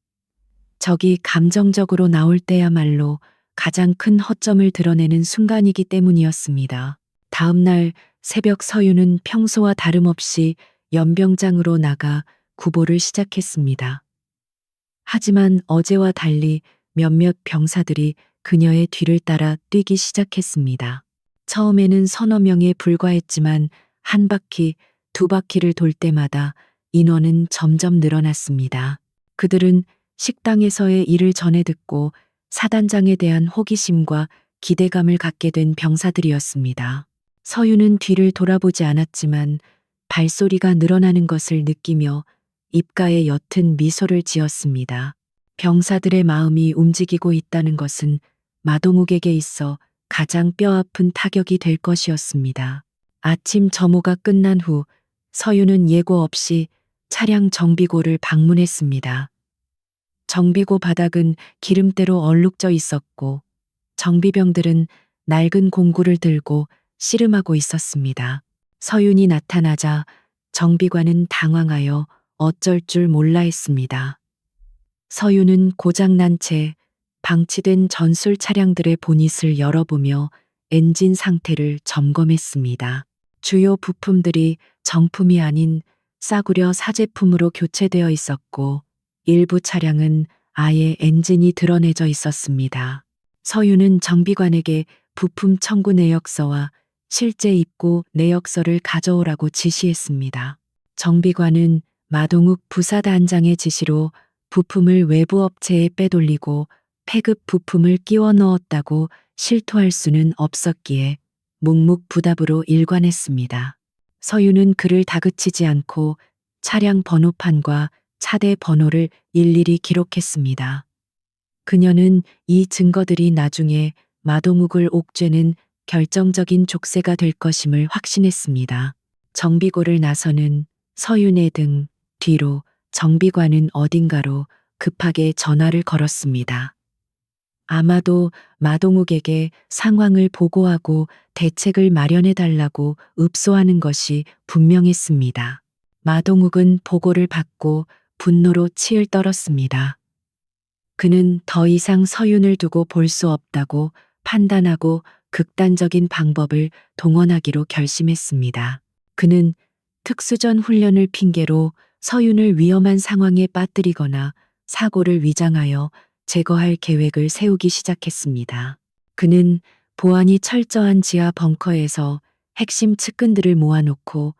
Speaker 1: 적이 감정적으로 나올 때야말로 가장 큰 허점을 드러내는 순간이기 때문이었습니다. 다음 날 새벽 서윤은 평소와 다름없이 연병장으로 나가 구보를 시작했습니다. 하지만 어제와 달리 몇몇 병사들이 그녀의 뒤를 따라 뛰기 시작했습니다. 처음에는 서너 명에 불과했지만 한 바퀴, 두 바퀴를 돌 때마다 인원은 점점 늘어났습니다. 그들은 식당에서의 일을 전해 듣고 사단장에 대한 호기심과 기대감을 갖게 된 병사들이었습니다. 서윤은 뒤를 돌아보지 않았지만 발소리가 늘어나는 것을 느끼며 입가에 옅은 미소를 지었습니다. 병사들의 마음이 움직이고 있다는 것은 마동욱에게 있어 가장 뼈아픈 타격이 될 것이었습니다. 아침 점호가 끝난 후 서윤은 예고 없이 차량 정비고를 방문했습니다. 정비고 바닥은 기름때로 얼룩져 있었고 정비병들은 낡은 공구를 들고 씨름하고 있었습니다. 서윤이 나타나자 정비관은 당황하여 어쩔 줄 몰라 했습니다. 서윤은 고장난 채 방치된 전술 차량들의 보닛을 열어보며 엔진 상태를 점검했습니다. 주요 부품들이 정품이 아닌 싸구려 사제품으로 교체되어 있었고 일부 차량은 아예 엔진이 드러내져 있었습니다. 서윤은 정비관에게 부품 청구 내역서와 실제 입고 내역서를 가져오라고 지시했습니다. 정비관은 마동욱 부사단장의 지시로 부품을 외부 업체에 빼돌리고 폐급 부품을 끼워 넣었다고 실토할 수는 없었기에 묵묵부답으로 일관했습니다. 서윤은 그를 다그치지 않고 차량 번호판과 차대 번호를 일일이 기록했습니다. 그녀는 이 증거들이 나중에 마동욱을 옥죄는 결정적인 족쇄가 될 것임을 확신했습니다. 정비고를 나서는 서윤의 등 뒤로 정비관은 어딘가로 급하게 전화를 걸었습니다. 아마도 마동욱에게 상황을 보고하고 대책을 마련해 달라고 읍소하는 것이 분명했습니다. 마동욱은 보고를 받고 분노로 치을 떨었습니다. 그는 더 이상 서윤을 두고 볼 수 없다고 판단하고 극단적인 방법을 동원하기로 결심했습니다. 그는 특수전 훈련을 핑계로 서윤을 위험한 상황에 빠뜨리거나 사고를 위장하여 제거할 계획을 세우기 시작했습니다. 그는 보안이 철저한 지하 벙커에서 핵심 측근들을 모아놓고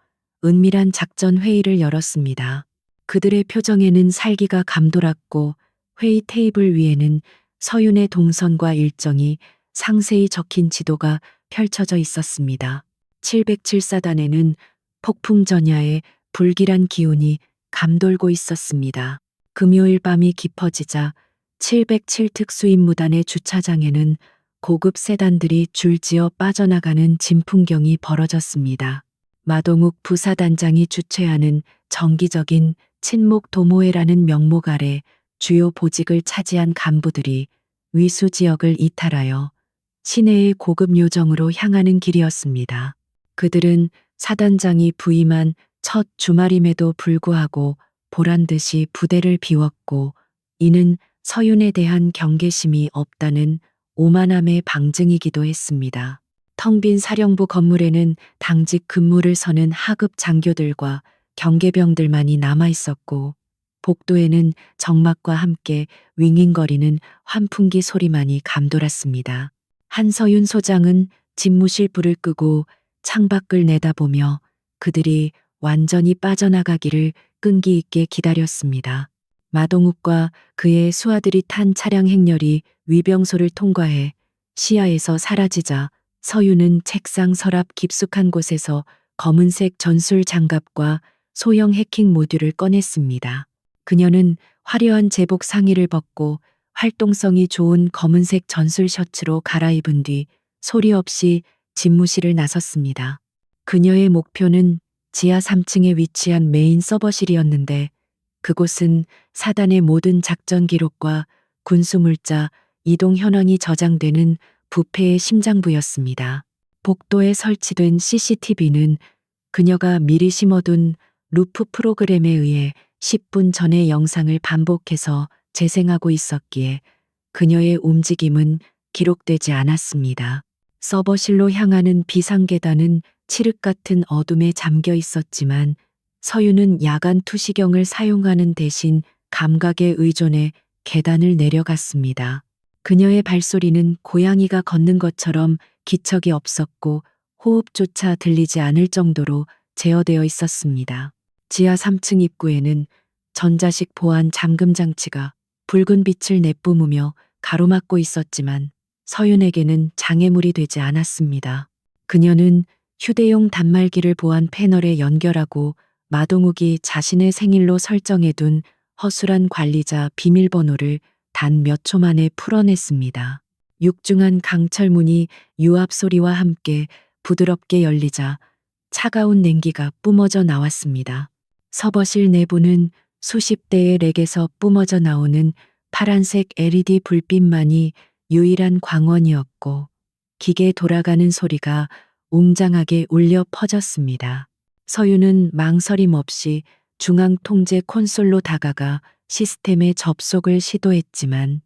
Speaker 1: 은밀한 작전 회의를 열었습니다. 그들의 표정에는 살기가 감돌았고 회의 테이블 위에는 서윤의 동선과 일정이 상세히 적힌 지도가 펼쳐져 있었습니다. 707사단에는 폭풍 전야에 불길한 기운이 감돌고 있었습니다. 금요일 밤이 깊어지자 707 특수임무단의 주차장에는 고급 세단들이 줄지어 빠져나가는 진풍경이 벌어졌습니다. 마동욱 부사단장이 주최하는 정기적인 친목 도모회라는 명목 아래 주요 보직을 차지한 간부들이 위수 지역을 이탈하여 시내의 고급 요정으로 향하는 길이었습니다. 그들은 사단장이 부임한 첫 주말임에도 불구하고 보란듯이 부대를 비웠고 이는 서윤에 대한 경계심이 없다는 오만함의 방증이기도 했습니다. 텅 빈 사령부 건물에는 당직 근무를 서는 하급 장교들과 경계병들만이 남아 있었고 복도에는 정막과 함께 윙윙거리는 환풍기 소리만이 감돌았습니다. 한서윤 소장은 집무실 불을 끄고 창밖을 내다보며 그들이 완전히 빠져나가기를 끈기 있게 기다렸습니다. 마동욱과 그의 수하들이 탄 차량 행렬이 위병소를 통과해 시야에서 사라지자 서윤은 책상 서랍 깊숙한 곳에서 검은색 전술 장갑과 소형 해킹 모듈을 꺼냈습니다. 그녀는 화려한 제복 상의를 벗고 활동성이 좋은 검은색 전술 셔츠로 갈아입은 뒤 소리 없이 집무실을 나섰습니다. 그녀의 목표는 지하 3층에 위치한 메인 서버실이었는데 그곳은 사단의 모든 작전 기록과 군수물자, 이동 현황이 저장되는 부패의 심장부였습니다. 복도에 설치된 CCTV는 그녀가 미리 심어둔 루프 프로그램에 의해 10분 전의 영상을 반복해서 재생하고 있었기에 그녀의 움직임은 기록되지 않았습니다. 서버실로 향하는 비상계단은 칠흑 같은 어둠에 잠겨 있었지만 서윤은 야간 투시경을 사용하는 대신 감각에 의존해 계단을 내려갔습니다. 그녀의 발소리는 고양이가 걷는 것처럼 기척이 없었고 호흡조차 들리지 않을 정도로 제어되어 있었습니다. 지하 3층 입구에는 전자식 보안 잠금 장치가 붉은 빛을 내뿜으며 가로막고 있었지만 서윤에게는 장애물이 되지 않았습니다. 그녀는 휴대용 단말기를 보안 패널에 연결하고 마동욱이 자신의 생일로 설정해둔 허술한 관리자 비밀번호를 단 몇 초 만에 풀어냈습니다. 육중한 강철문이 유압 소리와 함께 부드럽게 열리자 차가운 냉기가 뿜어져 나왔습니다. 서버실 내부는 수십 대의 렉에서 뿜어져 나오는 파란색 LED 불빛만이 유일한 광원이었고, 기계 돌아가는 소리가 웅장하게 울려 퍼졌습니다. 서유는 망설임 없이 중앙 통제 콘솔로 다가가 시스템에 접속을 시도했지만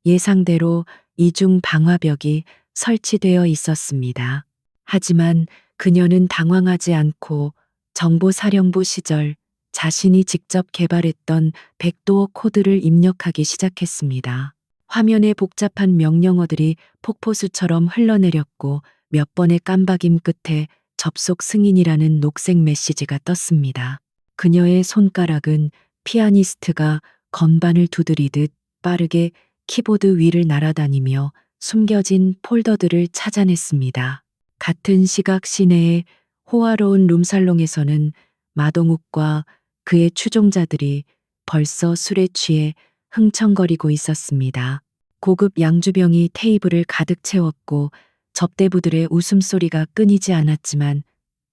Speaker 1: 예상대로 이중 방화벽이 설치되어 있었습니다. 하지만 그녀는 당황하지 않고 정보사령부 시절 자신이 직접 개발했던 백도어 코드를 입력하기 시작했습니다. 화면에 복잡한 명령어들이 폭포수처럼 흘러내렸고 몇 번의 깜박임 끝에 접속 승인이라는 녹색 메시지가 떴습니다. 그녀의 손가락은 피아니스트가 건반을 두드리듯 빠르게 키보드 위를 날아다니며 숨겨진 폴더들을 찾아냈습니다. 같은 시각 시내의 호화로운 룸살롱에서는 마동욱과 그의 추종자들이 벌써 술에 취해 흥청거리고 있었습니다. 고급 양주병이 테이블을 가득 채웠고 접대부들의 웃음소리가 끊이지 않았지만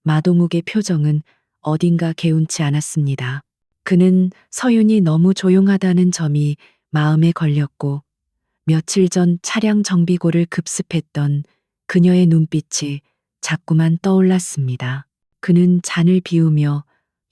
Speaker 1: 마동욱의 표정은 어딘가 개운치 않았습니다. 그는 서윤이 너무 조용하다는 점이 마음에 걸렸고 며칠 전 차량 정비고를 급습했던 그녀의 눈빛이 자꾸만 떠올랐습니다. 그는 잔을 비우며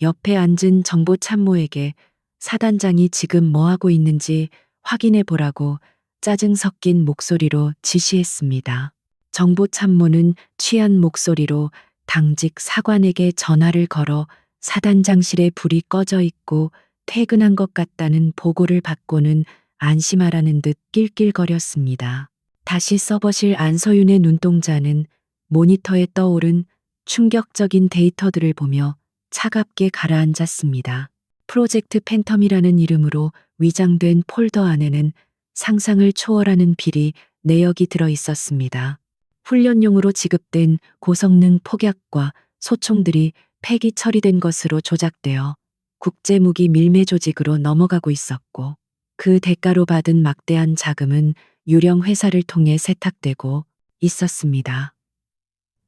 Speaker 1: 옆에 앉은 정보참모에게 사단장이 지금 뭐하고 있는지 확인해 보라고 짜증 섞인 목소리로 지시했습니다. 정보참모는 취한 목소리로 당직 사관에게 전화를 걸어 사단장실에 불이 꺼져 있고 퇴근한 것 같다는 보고를 받고는 안심하라는 듯 낄낄거렸습니다. 다시 서버실 안서윤의 눈동자는 모니터에 떠오른 충격적인 데이터들을 보며 차갑게 가라앉았습니다. 프로젝트 팬텀이라는 이름으로 위장된 폴더 안에는 상상을 초월하는 비리 내역이 들어 있었습니다. 훈련용으로 지급된 고성능 폭약과 소총들이 폐기 처리된 것으로 조작되어 국제무기 밀매 조직으로 넘어가고 있었고, 그 대가로 받은 막대한 자금은 유령 회사를 통해 세탁되고 있었습니다.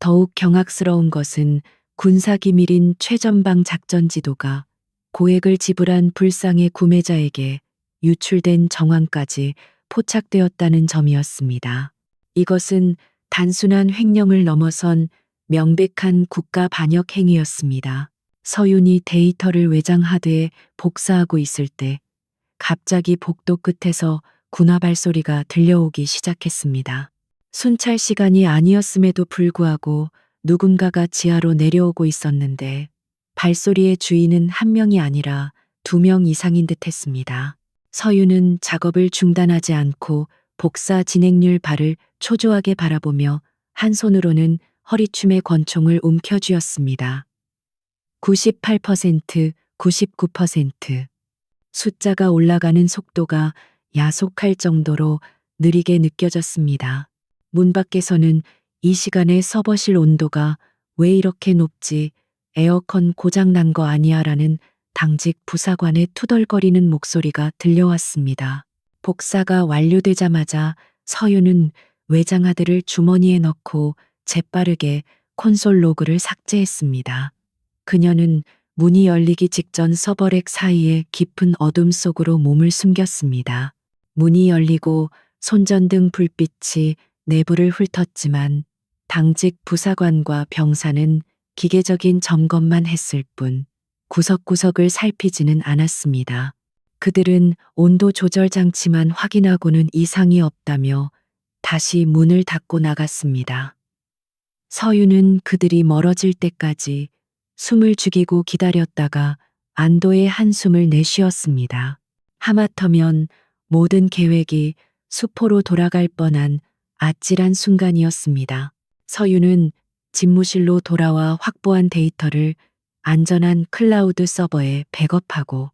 Speaker 1: 더욱 경악스러운 것은 군사기밀인 최전방 작전 지도가 고액을 지불한 불상의 구매자에게 유출된 정황까지 포착되었다는 점이었습니다. 이것은 단순한 횡령을 넘어선 명백한 국가 반역 행위였습니다. 서윤이 데이터를 외장 하드에 복사하고 있을 때 갑자기 복도 끝에서 군화 발소리가 들려오기 시작했습니다. 순찰 시간이 아니었음에도 불구하고 누군가가 지하로 내려오고 있었는데 발소리의 주인은 한 명이 아니라 2명 이상인 듯했습니다. 서윤은 작업을 중단하지 않고 복사 진행률 발을 초조하게 바라보며 한 손으로는 허리춤의 권총을 움켜쥐었습니다. 98%, 99%. 숫자가 올라가는 속도가 야속할 정도로 느리게 느껴졌습니다. 문 밖에서는 이 시간에 서버실 온도가 왜 이렇게 높지? 에어컨 고장 난 거 아니야? 라는 당직 부사관의 투덜거리는 목소리가 들려왔습니다. 복사가 완료되자마자 서윤은 외장하드를 주머니에 넣고 재빠르게 콘솔 로그를 삭제했습니다. 그녀는 문이 열리기 직전 서버렉 사이의 깊은 어둠 속으로 몸을 숨겼습니다. 문이 열리고 손전등 불빛이 내부를 훑었지만 당직 부사관과 병사는 기계적인 점검만 했을 뿐 구석구석을 살피지는 않았습니다. 그들은 온도 조절 장치만 확인하고는 이상이 없다며 다시 문을 닫고 나갔습니다. 서윤은 그들이 멀어질 때까지 숨을 죽이고 기다렸다가 안도의 한숨을 내쉬었습니다. 하마터면 모든 계획이 수포로 돌아갈 뻔한 아찔한 순간이었습니다. 서윤은 집무실로 돌아와 확보한 데이터를 안전한 클라우드 서버에 백업하고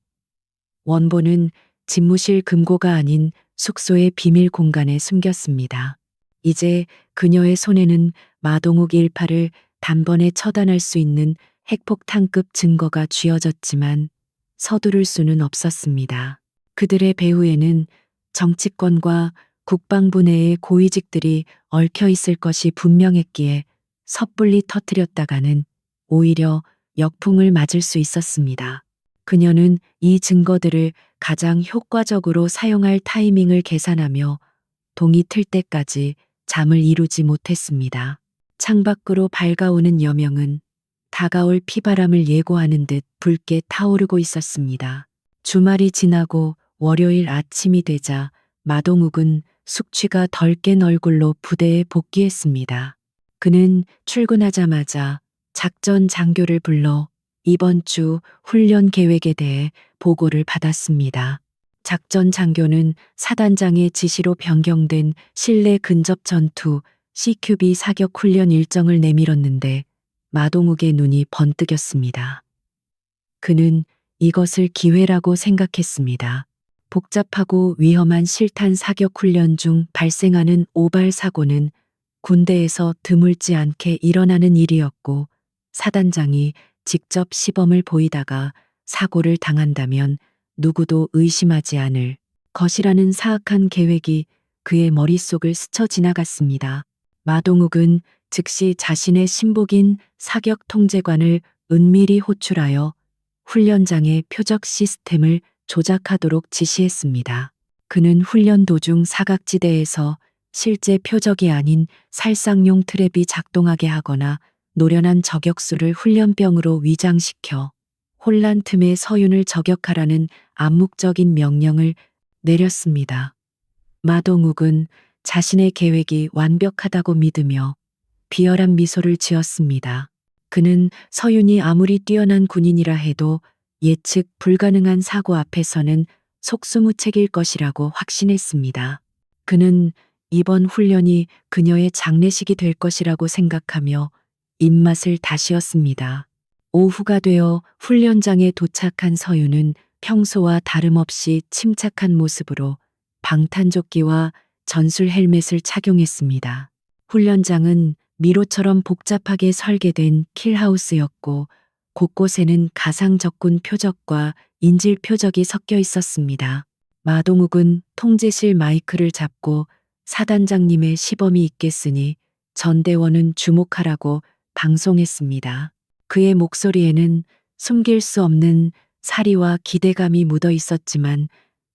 Speaker 1: 원본은 집무실 금고가 아닌 숙소의 비밀 공간에 숨겼습니다. 이제 그녀의 손에는 마동욱 18을 단번에 처단할 수 있는 핵폭탄급 증거가 쥐어졌지만 서두를 수는 없었습니다. 그들의 배후에는 정치권과 국방부 내의 고위직들이 얽혀 있을 것이 분명했기에 섣불리 터뜨렸다가는 오히려 역풍을 맞을 수 있었습니다. 그녀는 이 증거들을 가장 효과적으로 사용할 타이밍을 계산하며 동이 틀 때까지 잠을 이루지 못했습니다. 창밖으로 밝아오는 여명은 다가올 피바람을 예고하는 듯 붉게 타오르고 있었습니다. 주말이 지나고 월요일 아침이 되자 마동욱은 숙취가 덜 깬 얼굴로 부대에 복귀했습니다. 그는 출근하자마자 작전 장교를 불러 이번 주 훈련 계획에 대해 보고를 받았습니다. 작전 장교는 사단장의 지시로 변경된 실내 근접 전투 CQB 사격 훈련 일정을 내밀었는데 마동욱의 눈이 번뜩였습니다. 그는 이것을 기회라고 생각했습니다. 복잡하고 위험한 실탄 사격 훈련 중 발생하는 오발 사고는 군대에서 드물지 않게 일어나는 일이었고 사단장이 직접 시범을 보이다가 사고를 당한다면 누구도 의심하지 않을 것이라는 사악한 계획이 그의 머릿속을 스쳐 지나갔습니다. 마동욱은 즉시 자신의 신복인 사격 통제관을 은밀히 호출하여 훈련장의 표적 시스템을 조작하도록 지시했습니다. 그는 훈련 도중 사각지대에서 실제 표적이 아닌 살상용 트랩이 작동하게 하거나 노련한 저격수를 훈련병으로 위장시켜 혼란 틈에 서윤을 저격하라는 암묵적인 명령을 내렸습니다. 마동욱은 자신의 계획이 완벽하다고 믿으며 비열한 미소를 지었습니다. 그는 서윤이 아무리 뛰어난 군인이라 해도 예측 불가능한 사고 앞에서는 속수무책일 것이라고 확신했습니다. 그는 이번 훈련이 그녀의 장례식이 될 것이라고 생각하며 입맛을 다시었습니다. 오후가 되어 훈련장에 도착한 서윤은 평소와 다름없이 침착한 모습으로 방탄조끼와 전술 헬멧을 착용했습니다. 훈련장은 미로처럼 복잡하게 설계된 킬하우스였고 곳곳에는 가상 적군 표적과 인질 표적이 섞여 있었습니다. 마동욱은 통제실 마이크를 잡고 사단장님의 시범이 있겠으니 전대원은 주목하라고 방송했습니다. 그의 목소리에는 숨길 수 없는 사리와 기대감이 묻어 있었지만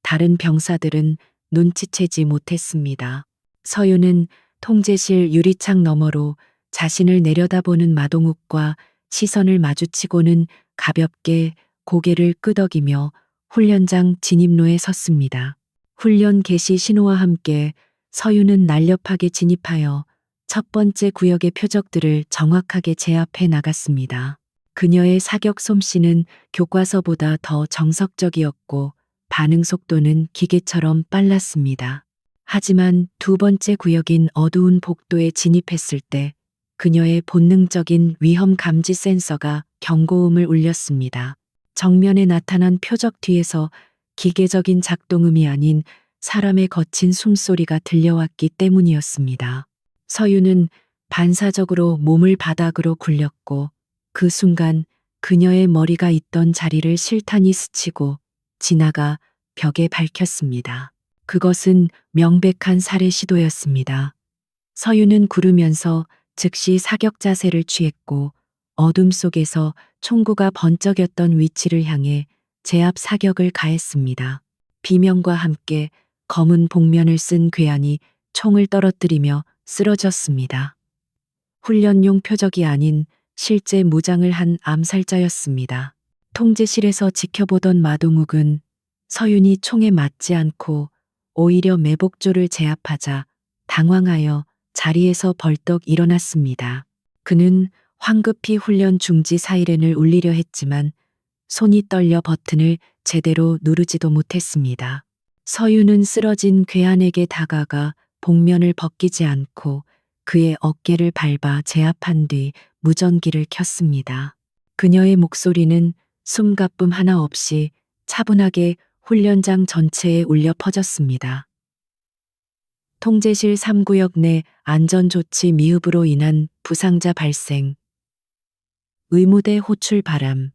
Speaker 1: 다른 병사들은 눈치채지 못했습니다. 서윤은 통제실 유리창 너머로 자신을 내려다보는 마동욱과 시선을 마주치고는 가볍게 고개를 끄덕이며 훈련장 진입로에 섰습니다. 훈련 개시 신호와 함께 서윤은 날렵하게 진입하여 첫 번째 구역의 표적들을 정확하게 제압해 나갔습니다. 그녀의 사격 솜씨는 교과서보다 더 정석적이었고 반응 속도는 기계처럼 빨랐습니다. 하지만 두 번째 구역인 어두운 복도에 진입했을 때 그녀의 본능적인 위험 감지 센서가 경고음을 울렸습니다. 정면에 나타난 표적 뒤에서 기계적인 작동음이 아닌 사람의 거친 숨소리가 들려왔기 때문이었습니다. 서윤은 반사적으로 몸을 바닥으로 굴렸고 그 순간 그녀의 머리가 있던 자리를 실탄이 스치고 지나가 벽에 박혔습니다. 그것은 명백한 살해 시도였습니다. 서윤은 구르면서 즉시 사격 자세를 취했고 어둠 속에서 총구가 번쩍였던 위치를 향해 제압 사격을 가했습니다. 비명과 함께 검은 복면을 쓴 괴한이 총을 떨어뜨리며 쓰러졌습니다. 훈련용 표적이 아닌 실제 무장을 한 암살자였습니다. 통제실에서 지켜보던 마동욱은 서윤이 총에 맞지 않고 오히려 매복조를 제압하자 당황하여 자리에서 벌떡 일어났습니다. 그는 황급히 훈련 중지 사이렌을 울리려 했지만 손이 떨려 버튼을 제대로 누르지도 못했습니다. 서윤은 쓰러진 괴한에게 다가가 복면을 벗기지 않고 그의 어깨를 밟아 제압한 뒤 무전기를 켰습니다. 그녀의 목소리는 숨가쁨 하나 없이 차분하게 훈련장 전체에 울려 퍼졌습니다. 통제실 3구역 내 안전조치 미흡으로 인한 부상자 발생. 의무대 호출 바람.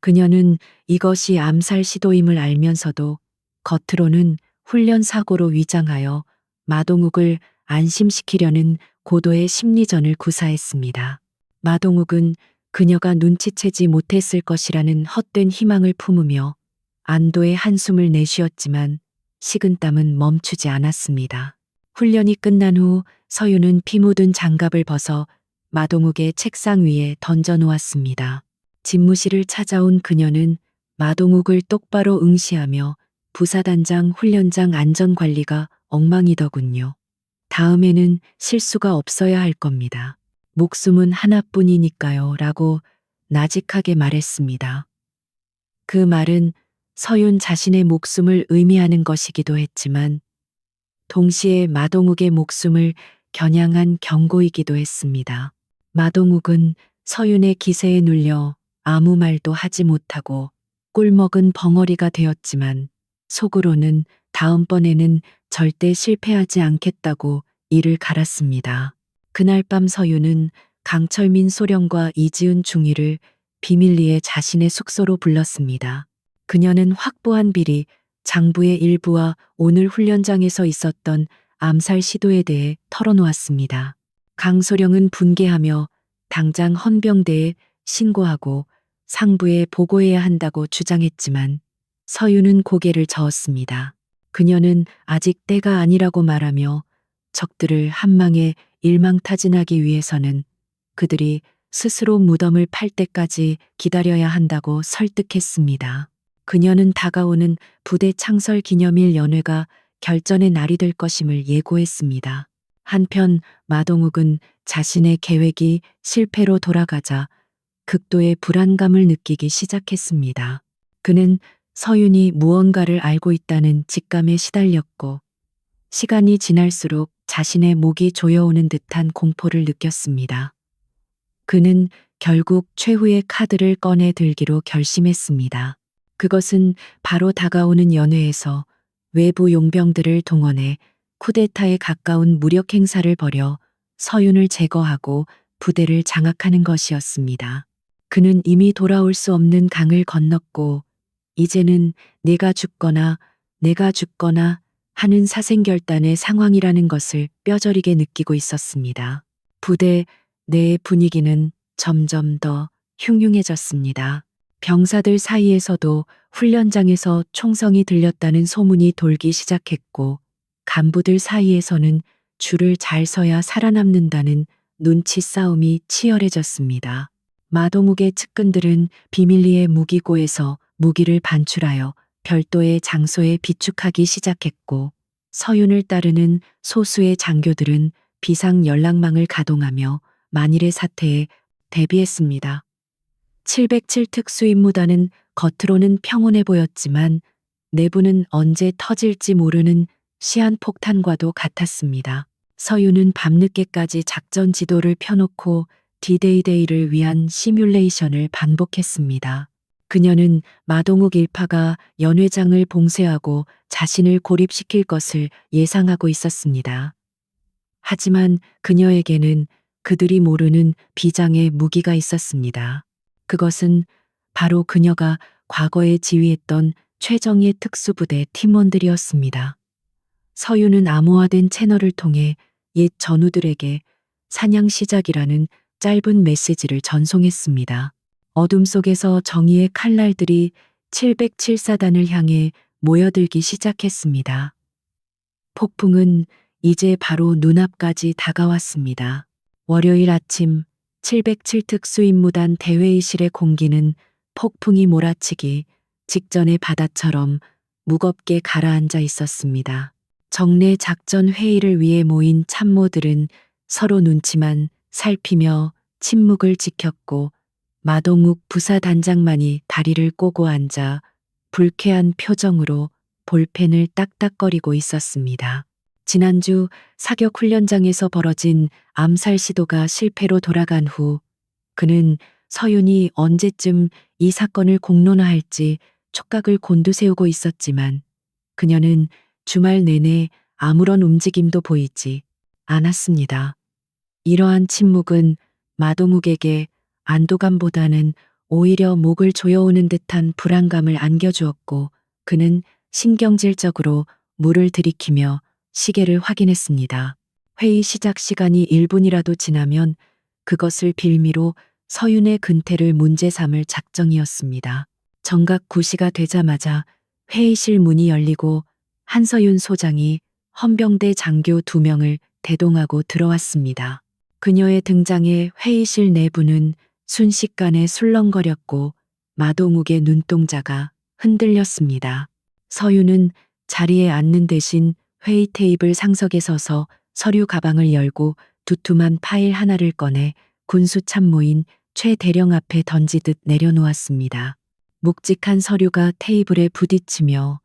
Speaker 1: 그녀는 이것이 암살 시도임을 알면서도 겉으로는 훈련 사고로 위장하여 마동욱을 안심시키려는 고도의 심리전을 구사했습니다. 마동욱은 그녀가 눈치채지 못했을 것이라는 헛된 희망을 품으며 안도의 한숨을 내쉬었지만 식은땀은 멈추지 않았습니다. 훈련이 끝난 후 서윤은 피 묻은 장갑을 벗어 마동욱의 책상 위에 던져 놓았습니다. 집무실을 찾아온 그녀는 마동욱을 똑바로 응시하며 부사단장 훈련장 안전관리가 엉망이더군요. 다음에는 실수가 없어야 할 겁니다. 목숨은 하나뿐이니까요. 라고 나직하게 말했습니다. 그 말은 서윤 자신의 목숨을 의미하는 것이기도 했지만 동시에 마동욱의 목숨을 겨냥한 경고이기도 했습니다. 마동욱은 서윤의 기세에 눌려 아무 말도 하지 못하고 꿀먹은 벙어리가 되었지만 속으로는 다음번에는 절대 실패하지 않겠다고 이를 갈았습니다. 그날 밤 서윤은 강철민 소령과 이지은 중위를 비밀리에 자신의 숙소로 불렀습니다. 그녀는 확보한 비리, 장부의 일부와 오늘 훈련장에서 있었던 암살 시도에 대해 털어놓았습니다. 강소령은 분개하며 당장 헌병대에 신고하고 상부에 보고해야 한다고 주장했지만 서윤은 고개를 저었습니다. 그녀는 아직 때가 아니라고 말하며 적들을 한망에 일망타진하기 위해서는 그들이 스스로 무덤을 팔 때까지 기다려야 한다고 설득했습니다. 그녀는 다가오는 부대 창설 기념일 연회가 결전의 날이 될 것임을 예고했습니다. 한편 마동욱은 자신의 계획이 실패로 돌아가자 극도의 불안감을 느끼기 시작했습니다. 그는 서윤이 무언가를 알고 있다는 직감에 시달렸고 시간이 지날수록 자신의 목이 조여오는 듯한 공포를 느꼈습니다. 그는 결국 최후의 카드를 꺼내 들기로 결심했습니다. 그것은 바로 다가오는 연회에서 외부 용병들을 동원해 쿠데타에 가까운 무력 행사를 벌여 서윤을 제거하고 부대를 장악하는 것이었습니다. 그는 이미 돌아올 수 없는 강을 건넜고 이제는 내가 죽거나 하는 사생결단의 상황이라는 것을 뼈저리게 느끼고 있었습니다. 부대 내의 분위기는 점점 더 흉흉해졌습니다. 병사들 사이에서도 훈련장에서 총성이 들렸다는 소문이 돌기 시작했고 간부들 사이에서는 줄을 잘 서야 살아남는다는 눈치 싸움이 치열해졌습니다. 마동욱의 측근들은 비밀리에 무기고에서 무기를 반출하여 별도의 장소에 비축하기 시작했고 서윤을 따르는 소수의 장교들은 비상 연락망을 가동하며 만일의 사태에 대비했습니다. 707 특수임무단은 겉으로는 평온해 보였지만 내부는 언제 터질지 모르는 시한폭탄과도 같았습니다. 서윤은 밤늦게까지 작전 지도를 펴놓고 디데이데이를 위한 시뮬레이션을 반복했습니다. 그녀는 마동욱 일파가 연회장을 봉쇄하고 자신을 고립시킬 것을 예상하고 있었습니다. 하지만 그녀에게는 그들이 모르는 비장의 무기가 있었습니다. 그것은 바로 그녀가 과거에 지휘했던 최정예 특수부대 팀원들이었습니다. 서윤은 암호화된 채널을 통해 옛 전우들에게 사냥 시작이라는 짧은 메시지를 전송했습니다. 어둠 속에서 정의의 칼날들이 707사단을 향해 모여들기 시작했습니다. 폭풍은 이제 바로 눈앞까지 다가왔습니다. 월요일 아침 707 특수임무단 대회의실의 공기는 폭풍이 몰아치기 직전의 바다처럼 무겁게 가라앉아 있었습니다. 정례 작전 회의를 위해 모인 참모들은 서로 눈치만 살피며 침묵을 지켰고 마동욱 부사단장만이 다리를 꼬고 앉아 불쾌한 표정으로 볼펜을 딱딱거리고 있었습니다. 지난주 사격 훈련장에서 벌어진 암살 시도가 실패로 돌아간 후 그는 서윤이 언제쯤 이 사건을 공론화할지 촉각을 곤두세우고 있었지만 그녀는 주말 내내 아무런 움직임도 보이지 않았습니다. 이러한 침묵은 마동욱에게 안도감보다는 오히려 목을 조여오는 듯한 불안감을 안겨주었고 그는 신경질적으로 물을 들이키며 시계를 확인했습니다. 회의 시작 시간이 1분이라도 지나면 그것을 빌미로 서윤의 근태를 문제 삼을 작정이었습니다. 정각 9시가 되자마자 회의실 문이 열리고 한서윤 소장이 헌병대 장교 2명을 대동하고 들어왔습니다. 그녀의 등장에 회의실 내부는 순식간에 술렁거렸고 마동욱의 눈동자가 흔들렸습니다. 서윤은 자리에 앉는 대신 회의 테이블 상석에 서서 서류 가방을 열고 두툼한 파일 하나를 꺼내 군수 참모인 최 대령 앞에 던지듯 내려놓았습니다. 묵직한 서류가 테이블에 부딪히며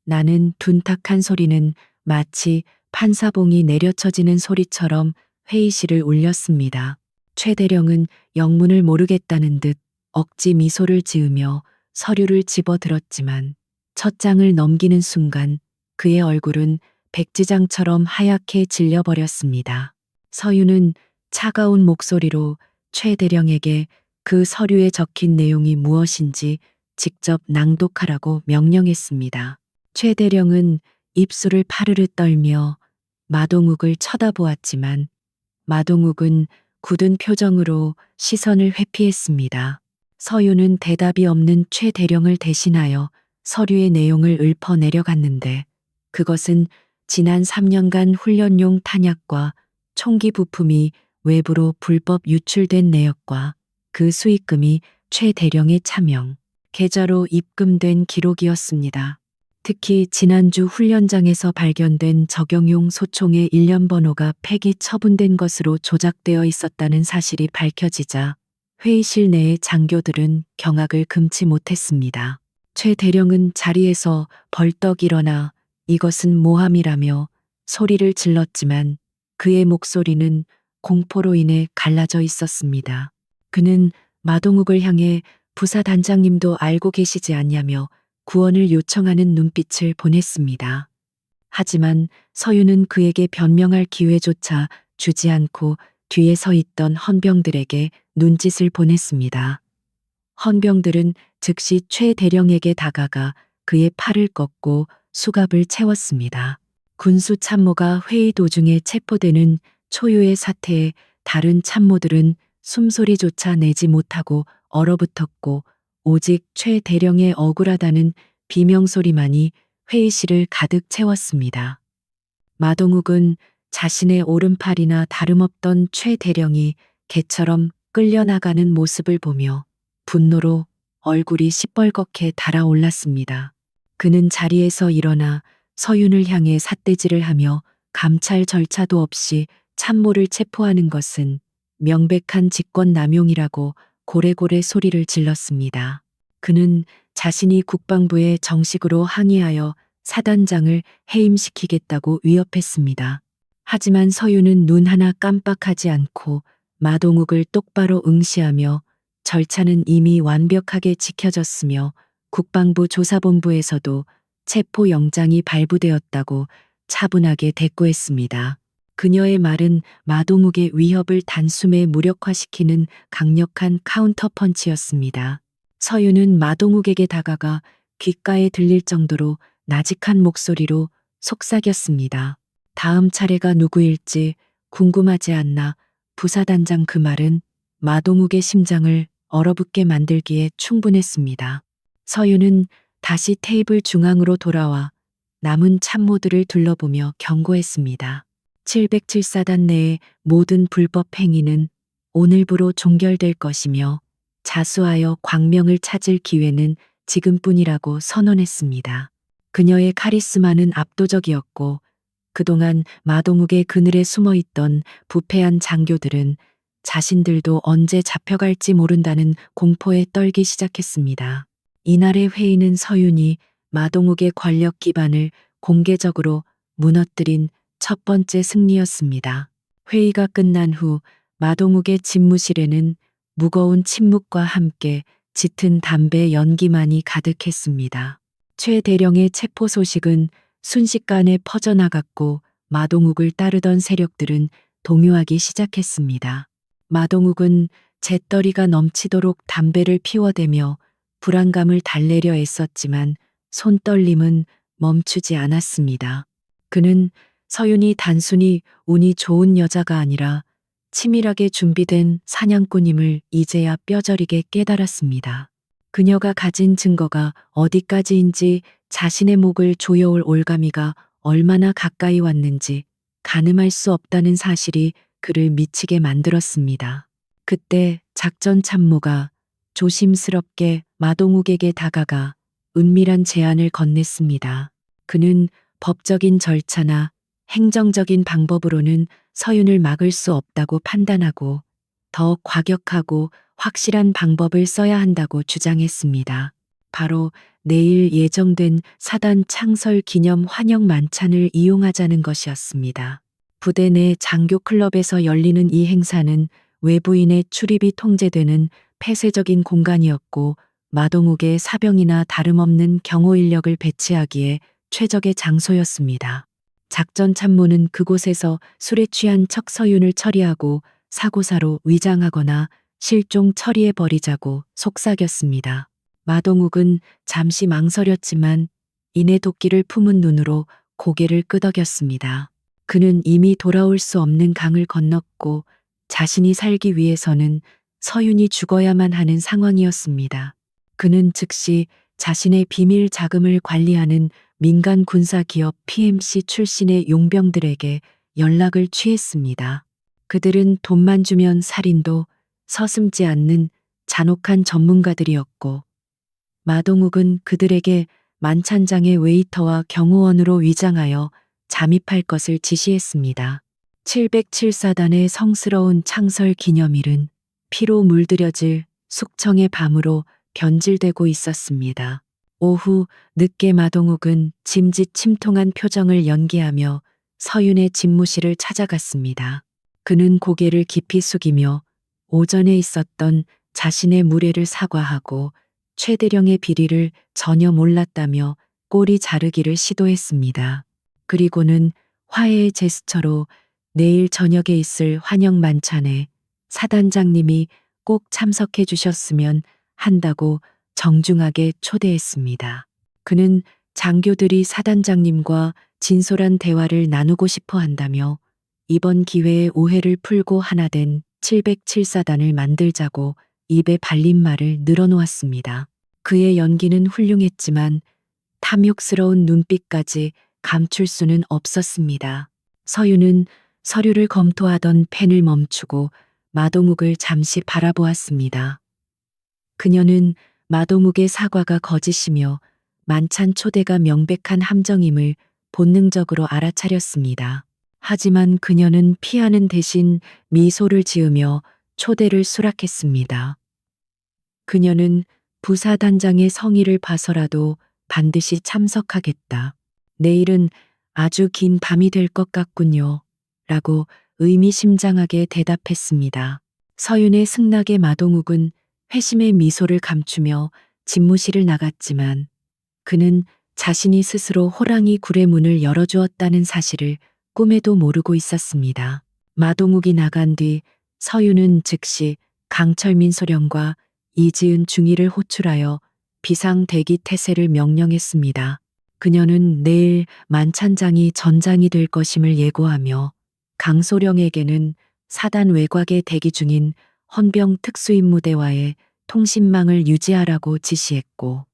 Speaker 1: 나는 둔탁한 소리는 마치 판사봉이 내려쳐지는 소리처럼 회의실을 울렸습니다. 최 대령은 영문을 모르겠다는 듯 억지 미소를 지으며 서류를 집어들었지만 첫 장을 넘기는 순간 그의 얼굴은 백지장처럼 하얗게 질려버렸습니다. 서윤은 차가운 목소리로 최 대령에게 그 서류에 적힌 내용이 무엇인지 직접 낭독하라고 명령했습니다. 최 대령은 입술을 파르르 떨며 마동욱을 쳐다보았지만 마동욱은 굳은 표정으로 시선을 회피했습니다. 서윤은 대답이 없는 최 대령을 대신하여 서류의 내용을 읊어 내려갔는데 그것은 지난 3년간 훈련용 탄약과 총기 부품이 외부로 불법 유출된 내역과 그 수익금이 최 대령의 차명, 계좌로 입금된 기록이었습니다. 특히 지난주 훈련장에서 발견된 적용용 소총의 일련 번호가 폐기 처분된 것으로 조작되어 있었다는 사실이 밝혀지자 회의실 내의 장교들은 경악을 금치 못했습니다. 최 대령은 자리에서 벌떡 일어나 이것은 모함이라며 소리를 질렀지만 그의 목소리는 공포로 인해 갈라져 있었습니다. 그는 마동욱을 향해 부사단장님도 알고 계시지 않냐며 구원을 요청하는 눈빛을 보냈습니다. 하지만 서윤은 그에게 변명할 기회조차 주지 않고 뒤에 서 있던 헌병들에게 눈짓을 보냈습니다. 헌병들은 즉시 최 대령에게 다가가 그의 팔을 꺾고 수갑을 채웠습니다. 군수 참모가 회의 도중에 체포되는 초유의 사태에 다른 참모들은 숨소리조차 내지 못하고 얼어붙었고 오직 최 대령의 억울하다는 비명소리만이 회의실을 가득 채웠습니다. 마동욱은 자신의 오른팔이나 다름없던 최 대령이 개처럼 끌려나가는 모습을 보며 분노로 얼굴이 시뻘겋게 달아올랐습니다. 그는 자리에서 일어나 서윤을 향해 삿대질을 하며 감찰 절차도 없이 참모를 체포하는 것은 명백한 직권남용이라고 고래고래 소리를 질렀습니다. 그는 자신이 국방부에 정식으로 항의하여 사단장을 해임시키겠다고 위협했습니다. 하지만 서윤은 눈 하나 깜빡하지 않고 마동욱을 똑바로 응시하며 절차는 이미 완벽하게 지켜졌으며 국방부 조사본부에서도 체포영장이 발부되었다고 차분하게 대꾸했습니다. 그녀의 말은 마동욱의 위협을 단숨에 무력화시키는 강력한 카운터펀치였습니다. 서윤은 마동욱에게 다가가 귓가에 들릴 정도로 나직한 목소리로 속삭였습니다. 다음 차례가 누구일지 궁금하지 않나 부사단장 그 말은 마동욱의 심장을 얼어붙게 만들기에 충분했습니다. 서윤은 다시 테이블 중앙으로 돌아와 남은 참모들을 둘러보며 경고했습니다. 707사단 내의 모든 불법 행위는 오늘부로 종결될 것이며 자수하여 광명을 찾을 기회는 지금뿐이라고 선언했습니다. 그녀의 카리스마는 압도적이었고 그동안 마동욱의 그늘에 숨어있던 부패한 장교들은 자신들도 언제 잡혀갈지 모른다는 공포에 떨기 시작했습니다. 이날의 회의는 서윤이 마동욱의 권력 기반을 공개적으로 무너뜨린 첫 번째 승리였습니다. 회의가 끝난 후 마동욱의 집무실에는 무거운 침묵과 함께 짙은 담배 연기만이 가득했습니다. 최 대령의 체포 소식은 순식간에 퍼져나갔고 마동욱을 따르던 세력들은 동요하기 시작했습니다. 마동욱은 재떨이가 넘치도록 담배를 피워대며 불안감을 달래려 애썼지만 손떨림은 멈추지 않았습니다. 그는 서윤이 단순히 운이 좋은 여자가 아니라 치밀하게 준비된 사냥꾼임을 이제야 뼈저리게 깨달았습니다. 그녀가 가진 증거가 어디까지인지, 자신의 목을 조여올 올가미가 얼마나 가까이 왔는지 가늠할 수 없다는 사실이 그를 미치게 만들었습니다. 그때 작전 참모가 조심스럽게 마동욱에게 다가가 은밀한 제안을 건넸습니다. 그는 법적인 절차나 행정적인 방법으로는 서윤을 막을 수 없다고 판단하고 더 과격하고 확실한 방법을 써야 한다고 주장했습니다. 바로 내일 예정된 사단 창설 기념 환영 만찬을 이용하자는 것이었습니다. 부대 내 장교 클럽에서 열리는 이 행사는 외부인의 출입이 통제되는 폐쇄적인 공간이었고, 마동욱의 사병이나 다름없는 경호 인력을 배치하기에 최적의 장소였습니다. 작전 참모는 그곳에서 술에 취한 척 서윤을 처리하고 사고사로 위장하거나 실종 처리해 버리자고 속삭였습니다. 마동욱은 잠시 망설였지만 이내 도끼를 품은 눈으로 고개를 끄덕였습니다. 그는 이미 돌아올 수 없는 강을 건넜고 자신이 살기 위해서는 서윤이 죽어야만 하는 상황이었습니다. 그는 즉시 자신의 비밀 자금을 관리하는 민간 군사 기업 PMC 출신의 용병들에게 연락을 취했습니다. 그들은 돈만 주면 살인도 서슴지 않는 잔혹한 전문가들이었고, 마동욱은 그들에게 만찬장의 웨이터와 경호원으로 위장하여 잠입할 것을 지시했습니다. 707사단의 성스러운 창설 기념일은 피로 물들여질 숙청의 밤으로 변질되고 있었습니다. 오후 늦게 마동욱은 짐짓 침통한 표정을 연기하며 서윤의 집무실을 찾아갔습니다. 그는 고개를 깊이 숙이며 오전에 있었던 자신의 무례를 사과하고 최대령의 비리를 전혀 몰랐다며 꼬리 자르기를 시도했습니다. 그리고는 화해의 제스처로 내일 저녁에 있을 환영 만찬에 사단장님이 꼭 참석해 주셨으면 한다고 정중하게 초대했습니다. 그는 장교들이 사단장님과 진솔한 대화를 나누고 싶어 한다며 이번 기회에 오해를 풀고 하나 된 707사단을 만들자고 입에 발린 말을 늘어놓았습니다. 그의 연기는 훌륭했지만 탐욕스러운 눈빛까지 감출 수는 없었습니다. 서윤은 서류를 검토하던 펜을 멈추고 마동욱을 잠시 바라보았습니다. 그녀는 마동욱의 사과가 거짓이며 만찬 초대가 명백한 함정임을 본능적으로 알아차렸습니다. 하지만 그녀는 피하는 대신 미소를 지으며 초대를 수락했습니다. 그녀는 부사단장의 성의를 봐서라도 반드시 참석하겠다. 내일은 아주 긴 밤이 될 것 같군요. 라고 의미심장하게 대답했습니다. 서윤의 승낙에 마동욱은 회심의 미소를 감추며 집무실을 나갔지만 그는 자신이 스스로 호랑이 굴의 문을 열어주었다는 사실을 꿈에도 모르고 있었습니다. 마동욱이 나간 뒤 서윤은 즉시 강철민 소령과 이지은 중위를 호출하여 비상 대기 태세를 명령했습니다. 그녀는 내일 만찬장이 전장이 될 것임을 예고하며 강소령에게는 사단 외곽에 대기 중인 헌병 특수임무대와의 통신망을 유지하라고 지시했고,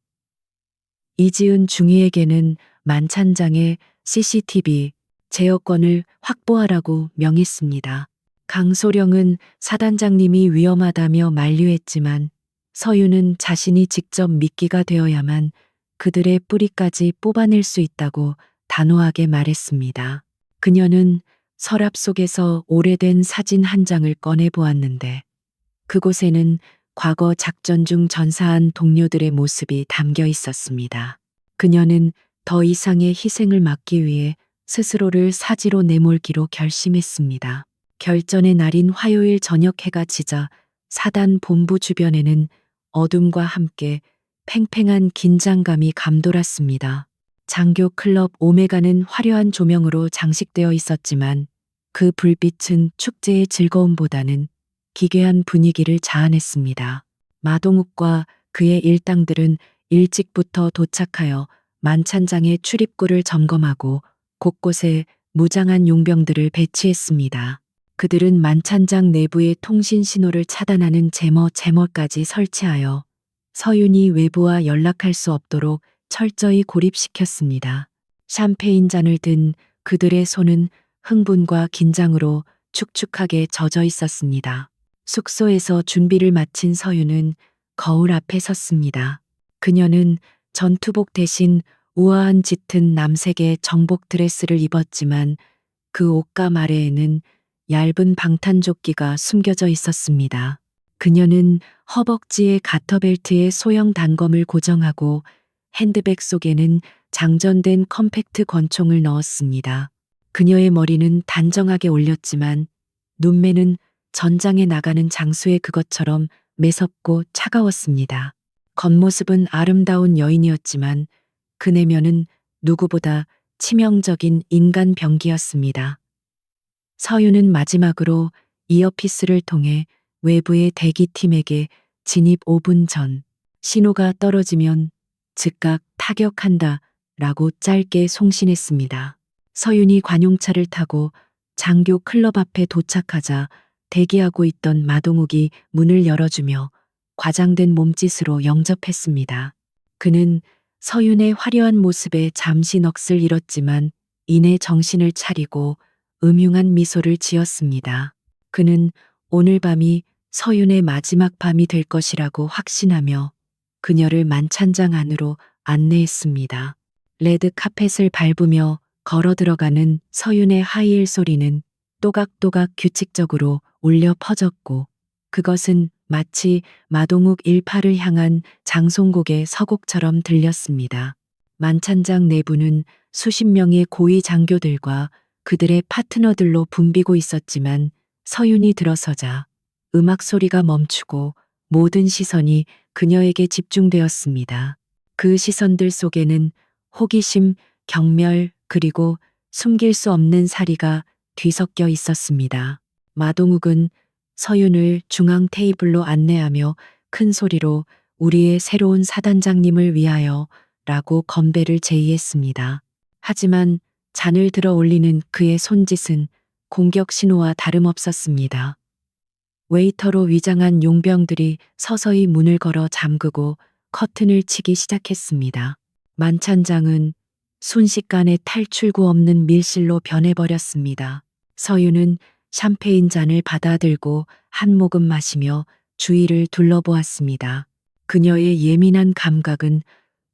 Speaker 1: 이지은 중위에게는 만찬장의 CCTV 제어권을 확보하라고 명했습니다. 강소령은 사단장님이 위험하다며 만류했지만 서윤은 자신이 직접 미끼가 되어야만 그들의 뿌리까지 뽑아낼 수 있다고 단호하게 말했습니다. 그녀는 서랍 속에서 오래된 사진 한 장을 꺼내 보았는데 그곳에는 과거 작전 중 전사한 동료들의 모습이 담겨 있었습니다. 그녀는 더 이상의 희생을 막기 위해 스스로를 사지로 내몰기로 결심했습니다. 결전의 날인 화요일 저녁 해가 지자 사단 본부 주변에는 어둠과 함께 팽팽한 긴장감이 감돌았습니다. 장교 클럽 오메가는 화려한 조명으로 장식되어 있었지만 그 불빛은 축제의 즐거움보다는 기괴한 분위기를 자아냈습니다. 마동욱과 그의 일당들은 일찍부터 도착하여 만찬장의 출입구를 점검하고 곳곳에 무장한 용병들을 배치했습니다. 그들은 만찬장 내부의 통신 신호를 차단하는 제머까지 설치하여 서윤이 외부와 연락할 수 없도록 철저히 고립시켰습니다. 샴페인 잔을 든 그들의 손은 흥분과 긴장으로 축축하게 젖어 있었습니다. 숙소에서 준비를 마친 서윤은 거울 앞에 섰습니다. 그녀는 전투복 대신 우아한 짙은 남색의 정복 드레스를 입었지만 그 옷감 아래에는 얇은 방탄조끼가 숨겨져 있었습니다. 그녀는 허벅지에 가터벨트에 소형 단검을 고정하고 핸드백 속에는 장전된 컴팩트 권총을 넣었습니다. 그녀의 머리는 단정하게 올렸지만 눈매는 전장에 나가는 장수의 그것처럼 매섭고 차가웠습니다. 겉모습은 아름다운 여인이었지만 그 내면은 누구보다 치명적인 인간 병기였습니다. 서윤은 마지막으로 이어피스를 통해 외부의 대기팀에게 진입 5분 전 신호가 떨어지면 즉각 타격한다 라고 짧게 송신했습니다. 서윤이 관용차를 타고 장교 클럽 앞에 도착하자 대기하고 있던 마동욱이 문을 열어주며 과장된 몸짓으로 영접했습니다. 그는 서윤의 화려한 모습에 잠시 넋을 잃었지만 이내 정신을 차리고 음흉한 미소를 지었습니다. 그는 오늘 밤이 서윤의 마지막 밤이 될 것이라고 확신하며 그녀를 만찬장 안으로 안내했습니다. 레드 카펫을 밟으며 걸어 들어가는 서윤의 하이힐 소리는 또각또각 규칙적으로 울려 퍼졌고 그것은 마치 마동욱 일파를 향한 장송곡의 서곡처럼 들렸습니다. 만찬장 내부는 수십 명의 고위 장교들과 그들의 파트너들로 붐비고 있었지만 서윤이 들어서자 음악 소리가 멈추고 모든 시선이 그녀에게 집중되었습니다. 그 시선들 속에는 호기심, 경멸, 그리고 숨길 수 없는 사리가 뒤섞여 있었습니다. 마동욱은 서윤을 중앙 테이블로 안내하며 큰 소리로 우리의 새로운 사단장님을 위하여 라고 건배를 제의했습니다. 하지만 잔을 들어 올리는 그의 손짓은 공격 신호와 다름없었습니다. 웨이터로 위장한 용병들이 서서히 문을 걸어 잠그고 커튼을 치기 시작했습니다. 만찬장은 순식간에 탈출구 없는 밀실로 변해버렸습니다. 서윤은 샴페인 잔을 받아들고 한 모금 마시며 주위를 둘러보았습니다. 그녀의 예민한 감각은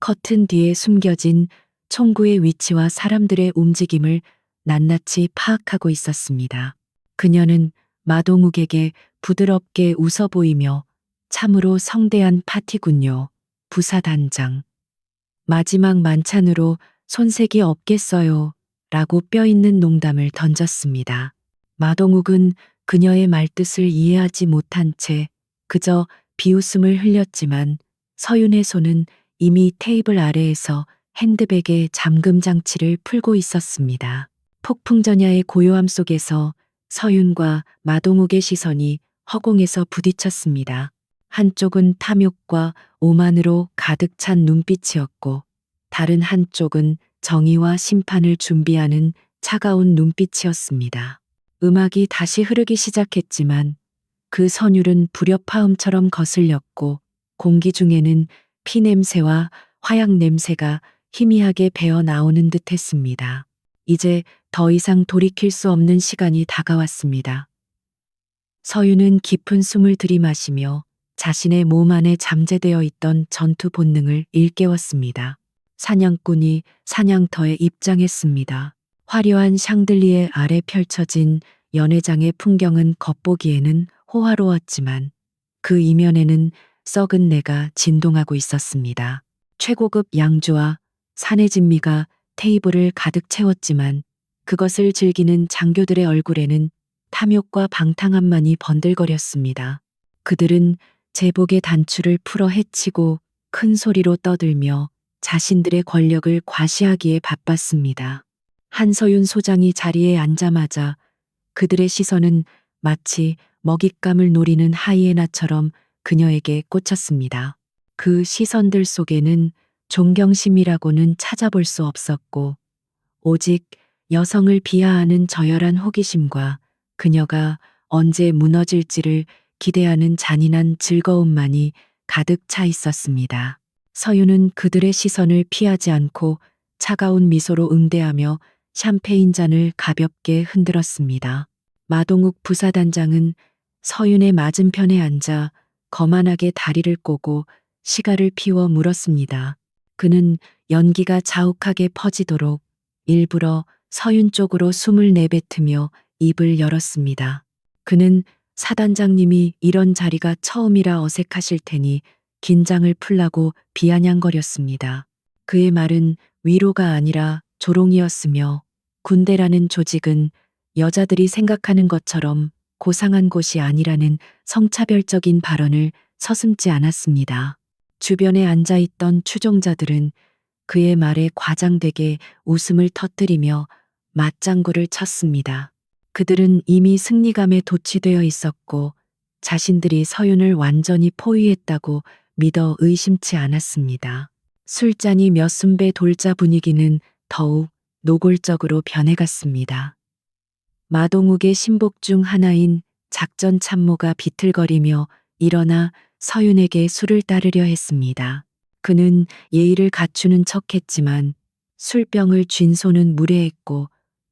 Speaker 1: 커튼 뒤에 숨겨진 총구의 위치와 사람들의 움직임을 낱낱이 파악하고 있었습니다. 그녀는 마동욱에게 부드럽게 웃어 보이며 참으로 성대한 파티군요. 부사단장. 마지막 만찬으로 손색이 없겠어요. 라고 뼈있는 농담을 던졌습니다. 마동욱은 그녀의 말뜻을 이해하지 못한 채 그저 비웃음을 흘렸지만 서윤의 손은 이미 테이블 아래에서 핸드백에 잠금 장치를 풀고 있었습니다. 폭풍전야의 고요함 속에서 서윤과 마동욱의 시선이 허공에서 부딪혔습니다. 한쪽은 탐욕과 오만으로 가득 찬 눈빛이었고 다른 한쪽은 정의와 심판을 준비하는 차가운 눈빛이었습니다. 음악이 다시 흐르기 시작했지만 그 선율은 불협화음처럼 거슬렸고 공기 중에는 피 냄새와 화약 냄새가 희미하게 배어 나오는 듯 했습니다. 이제 더 이상 돌이킬 수 없는 시간이 다가왔습니다. 서윤은 깊은 숨을 들이마시며 자신의 몸 안에 잠재되어 있던 전투 본능을 일깨웠습니다. 사냥꾼이 사냥터에 입장했습니다. 화려한 샹들리에 아래 펼쳐진 연회장의 풍경은 겉보기에는 호화로웠지만 그 이면에는 썩은 내가 진동하고 있었습니다. 최고급 양주와 산의 진미가 테이블을 가득 채웠지만 그것을 즐기는 장교들의 얼굴에는 탐욕과 방탕함만이 번들거렸습니다. 그들은 제복의 단추를 풀어 헤치고 큰 소리로 떠들며 자신들의 권력을 과시하기에 바빴습니다. 한서윤 소장이 자리에 앉자마자 그들의 시선은 마치 먹잇감을 노리는 하이에나처럼 그녀에게 꽂혔습니다. 그 시선들 속에는 존경심이라고는 찾아볼 수 없었고 오직 여성을 비하하는 저열한 호기심과 그녀가 언제 무너질지를 기대하는 잔인한 즐거움만이 가득 차 있었습니다. 서윤은 그들의 시선을 피하지 않고 차가운 미소로 응대하며 샴페인 잔을 가볍게 흔들었습니다. 마동욱 부사단장은 서윤의 맞은편에 앉아 거만하게 다리를 꼬고 시가를 피워 물었습니다. 그는 연기가 자욱하게 퍼지도록 일부러 서윤 쪽으로 숨을 내뱉으며 입을 열었습니다. 그는 사단장님이 이런 자리가 처음이라 어색하실 테니 긴장을 풀라고 비아냥거렸습니다. 그의 말은 위로가 아니라 조롱이었으며 군대라는 조직은 여자들이 생각하는 것처럼 고상한 곳이 아니라는 성차별적인 발언을 서슴지 않았습니다. 주변에 앉아있던 추종자들은 그의 말에 과장되게 웃음을 터뜨리며 맞장구를 쳤습니다. 그들은 이미 승리감에 도취되어 있었고 자신들이 서윤을 완전히 포위했다고 믿어 의심치 않았습니다. 술잔이 몇 순배 돌자 분위기는 더욱 노골적으로 변해갔습니다. 마동욱의 신복 중 하나인 작전 참모가 비틀거리며 일어나 서윤에게 술을 따르려 했습니다. 그는 예의를 갖추는 척했지만 술병을 쥔 손은 무례했고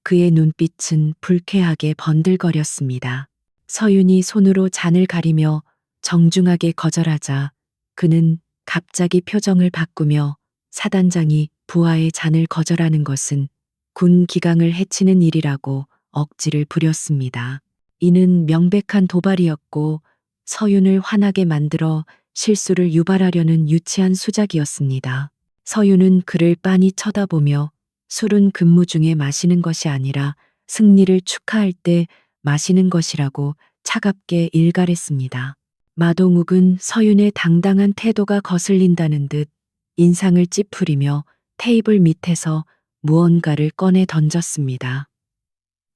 Speaker 1: 그의 눈빛은 불쾌하게 번들거렸습니다. 서윤이 손으로 잔을 가리며 정중하게 거절하자 그는 갑자기 표정을 바꾸며 사단장이 부하의 잔을 거절하는 것은 군 기강을 해치는 일이라고 억지를 부렸습니다. 이는 명백한 도발이었고 서윤을 화나게 만들어 실수를 유발하려는 유치한 수작이었습니다. 서윤은 그를 빤히 쳐다보며 술은 근무 중에 마시는 것이 아니라 승리를 축하할 때 마시는 것이라고 차갑게 일갈했습니다. 마동욱은 서윤의 당당한 태도가 거슬린다는 듯 인상을 찌푸리며 테이블 밑에서 무언가를 꺼내 던졌습니다.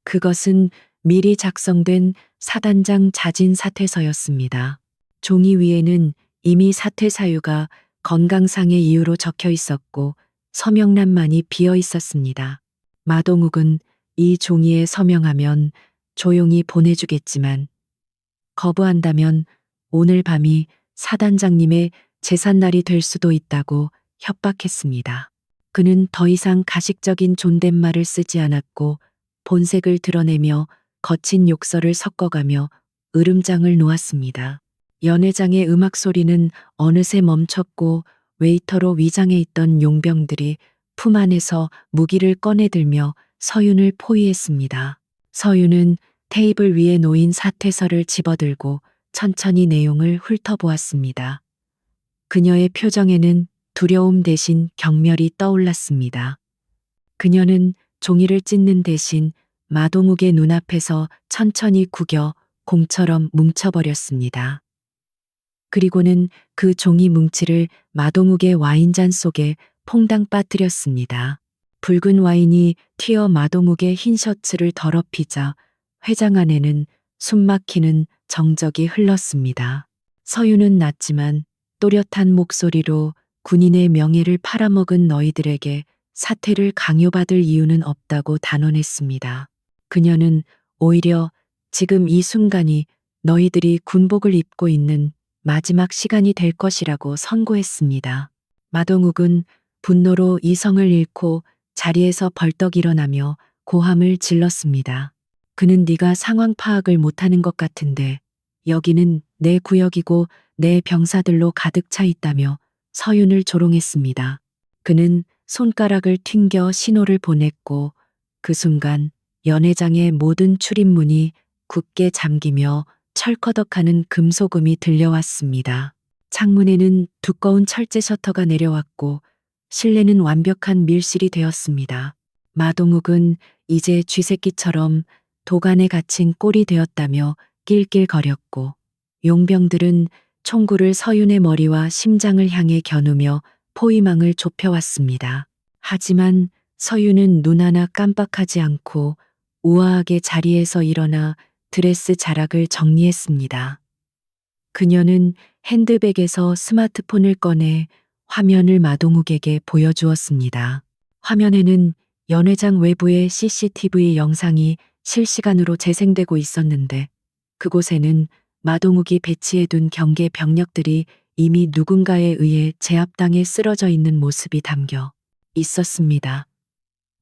Speaker 1: 그것은 미리 작성된 사단장 자진 사퇴서였습니다. 종이 위에는 이미 사퇴 사유가 건강상의 이유로 적혀 있었고 서명란만이 비어 있었습니다. 마동욱은 이 종이에 서명하면 조용히 보내주겠지만 거부한다면 오늘 밤이 사단장님의 제삿날이 될 수도 있다고 협박했습니다. 그는 더 이상 가식적인 존댓말을 쓰지 않았고 본색을 드러내며 거친 욕설을 섞어가며 으름장을 놓았습니다. 연회장의 음악 소리는 어느새 멈췄고 웨이터로 위장해 있던 용병들이 품 안에서 무기를 꺼내들며 서윤을 포위했습니다. 서윤은 테이블 위에 놓인 사퇴서를 집어들고 천천히 내용을 훑어보았습니다. 그녀의 표정에는 두려움 대신 경멸이 떠올랐습니다. 그녀는 종이를 찢는 대신 마동욱의 눈앞에서 천천히 구겨 공처럼 뭉쳐버렸습니다. 그리고는 그 종이 뭉치를 마동욱의 와인잔 속에 퐁당 빠뜨렸습니다. 붉은 와인이 튀어 마동욱의 흰 셔츠를 더럽히자 회장 안에는 숨막히는 정적이 흘렀습니다. 서윤은 낮지만 또렷한 목소리로 군인의 명예를 팔아먹은 너희들에게 사퇴를 강요받을 이유는 없다고 단언했습니다. 그녀는 오히려 지금 이 순간이 너희들이 군복을 입고 있는 마지막 시간이 될 것이라고 선고했습니다. 마동욱은 분노로 이성을 잃고 자리에서 벌떡 일어나며 고함을 질렀습니다. 그는 네가 상황 파악을 못하는 것 같은데 여기는 내 구역이고 내 병사들로 가득 차 있다며 서윤을 조롱했습니다. 그는 손가락을 튕겨 신호를 보냈고 그 순간 연회장의 모든 출입문이 굳게 잠기며 철커덕하는 금소금이 들려왔습니다. 창문에는 두꺼운 철제 셔터가 내려왔고 실내는 완벽한 밀실이 되었습니다. 마동욱은 이제 쥐새끼처럼 도간에 갇힌 꼴이 되었다며 낄낄거렸고 용병들은 총구를 서윤의 머리와 심장을 향해 겨누며 포위망을 좁혀왔습니다. 하지만 서윤은 눈 하나 깜빡하지 않고 우아하게 자리에서 일어나 드레스 자락을 정리했습니다. 그녀는 핸드백에서 스마트폰을 꺼내 화면을 마동욱에게 보여주었습니다. 화면에는 연회장 외부의 CCTV 영상이 실시간으로 재생되고 있었는데 그곳에는 마동욱이 배치해둔 경계 병력들이 이미 누군가에 의해 제압당해 쓰러져 있는 모습이 담겨 있었습니다.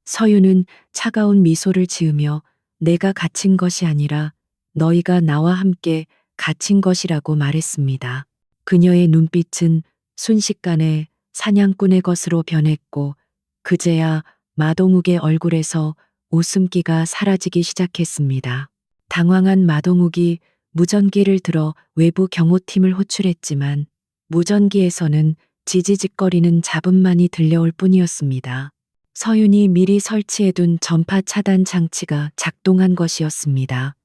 Speaker 1: 서윤은 차가운 미소를 지으며 내가 갇힌 것이 아니라 너희가 나와 함께 갇힌 것이라고 말했습니다. 그녀의 눈빛은 순식간에 사냥꾼의 것으로 변했고 그제야 마동욱의 얼굴에서 웃음기가 사라지기 시작했습니다. 당황한 마동욱이 무전기를 들어 외부 경호팀을 호출했지만 무전기에서는 지지직거리는 잡음만이 들려올 뿐이었습니다. 서윤이 미리 설치해둔 전파 차단 장치가 작동한 것이었습니다.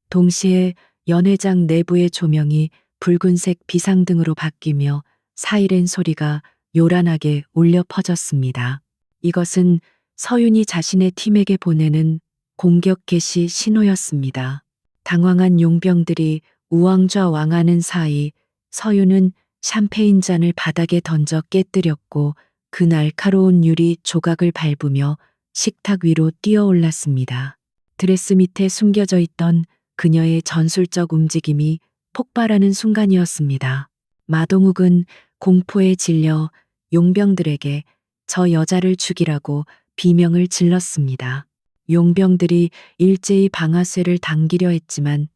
Speaker 1: 동시에 연회장 내부의 조명이 붉은색 비상등으로 바뀌며 사이렌 소리가 요란하게 울려 퍼졌습니다. 이것은 서윤이 자신의 팀에게 보내는 공격 개시 신호였습니다. 당황한 용병들이 우왕좌왕하는 사이 서윤은 샴페인 잔을 바닥에 던져 깨뜨렸고 그 날카로운 유리 조각을 밟으며 식탁 위로 뛰어올랐습니다. 드레스 밑에 숨겨져 있던 그녀의 전술적 움직임이 폭발하는 순간이었습니다. 마동욱은 공포에 질려 용병들에게 저 여자를 죽이라고 비명을 질렀습니다. 용병들이 일제히 방아쇠를 당기려 했지만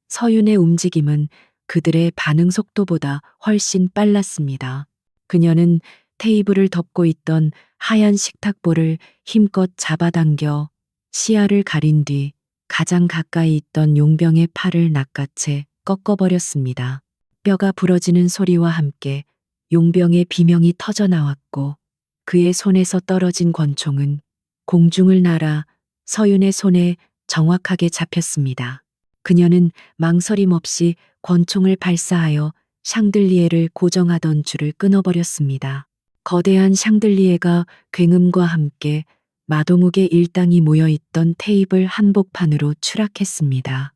Speaker 1: 서윤의 움직임은 그들의 반응 속도보다 훨씬 빨랐습니다. 그녀는 테이블을 덮고 있던 하얀 식탁볼을 힘껏 잡아당겨 시야를 가린 뒤 가장 가까이 있던 용병의 팔을 낚아채 꺾어버렸습니다. 뼈가 부러지는 소리와 함께 용병의 비명이 터져 나왔고 그의 손에서 떨어진 권총은 공중을 날아 서윤의 손에 정확하게 잡혔습니다. 그녀는 망설임 없이 권총을 발사하여 샹들리에를 고정하던 줄을 끊어버렸습니다. 거대한 샹들리에가 굉음과 함께 마동욱의 일당이 모여있던 테이블 한복판으로 추락했습니다.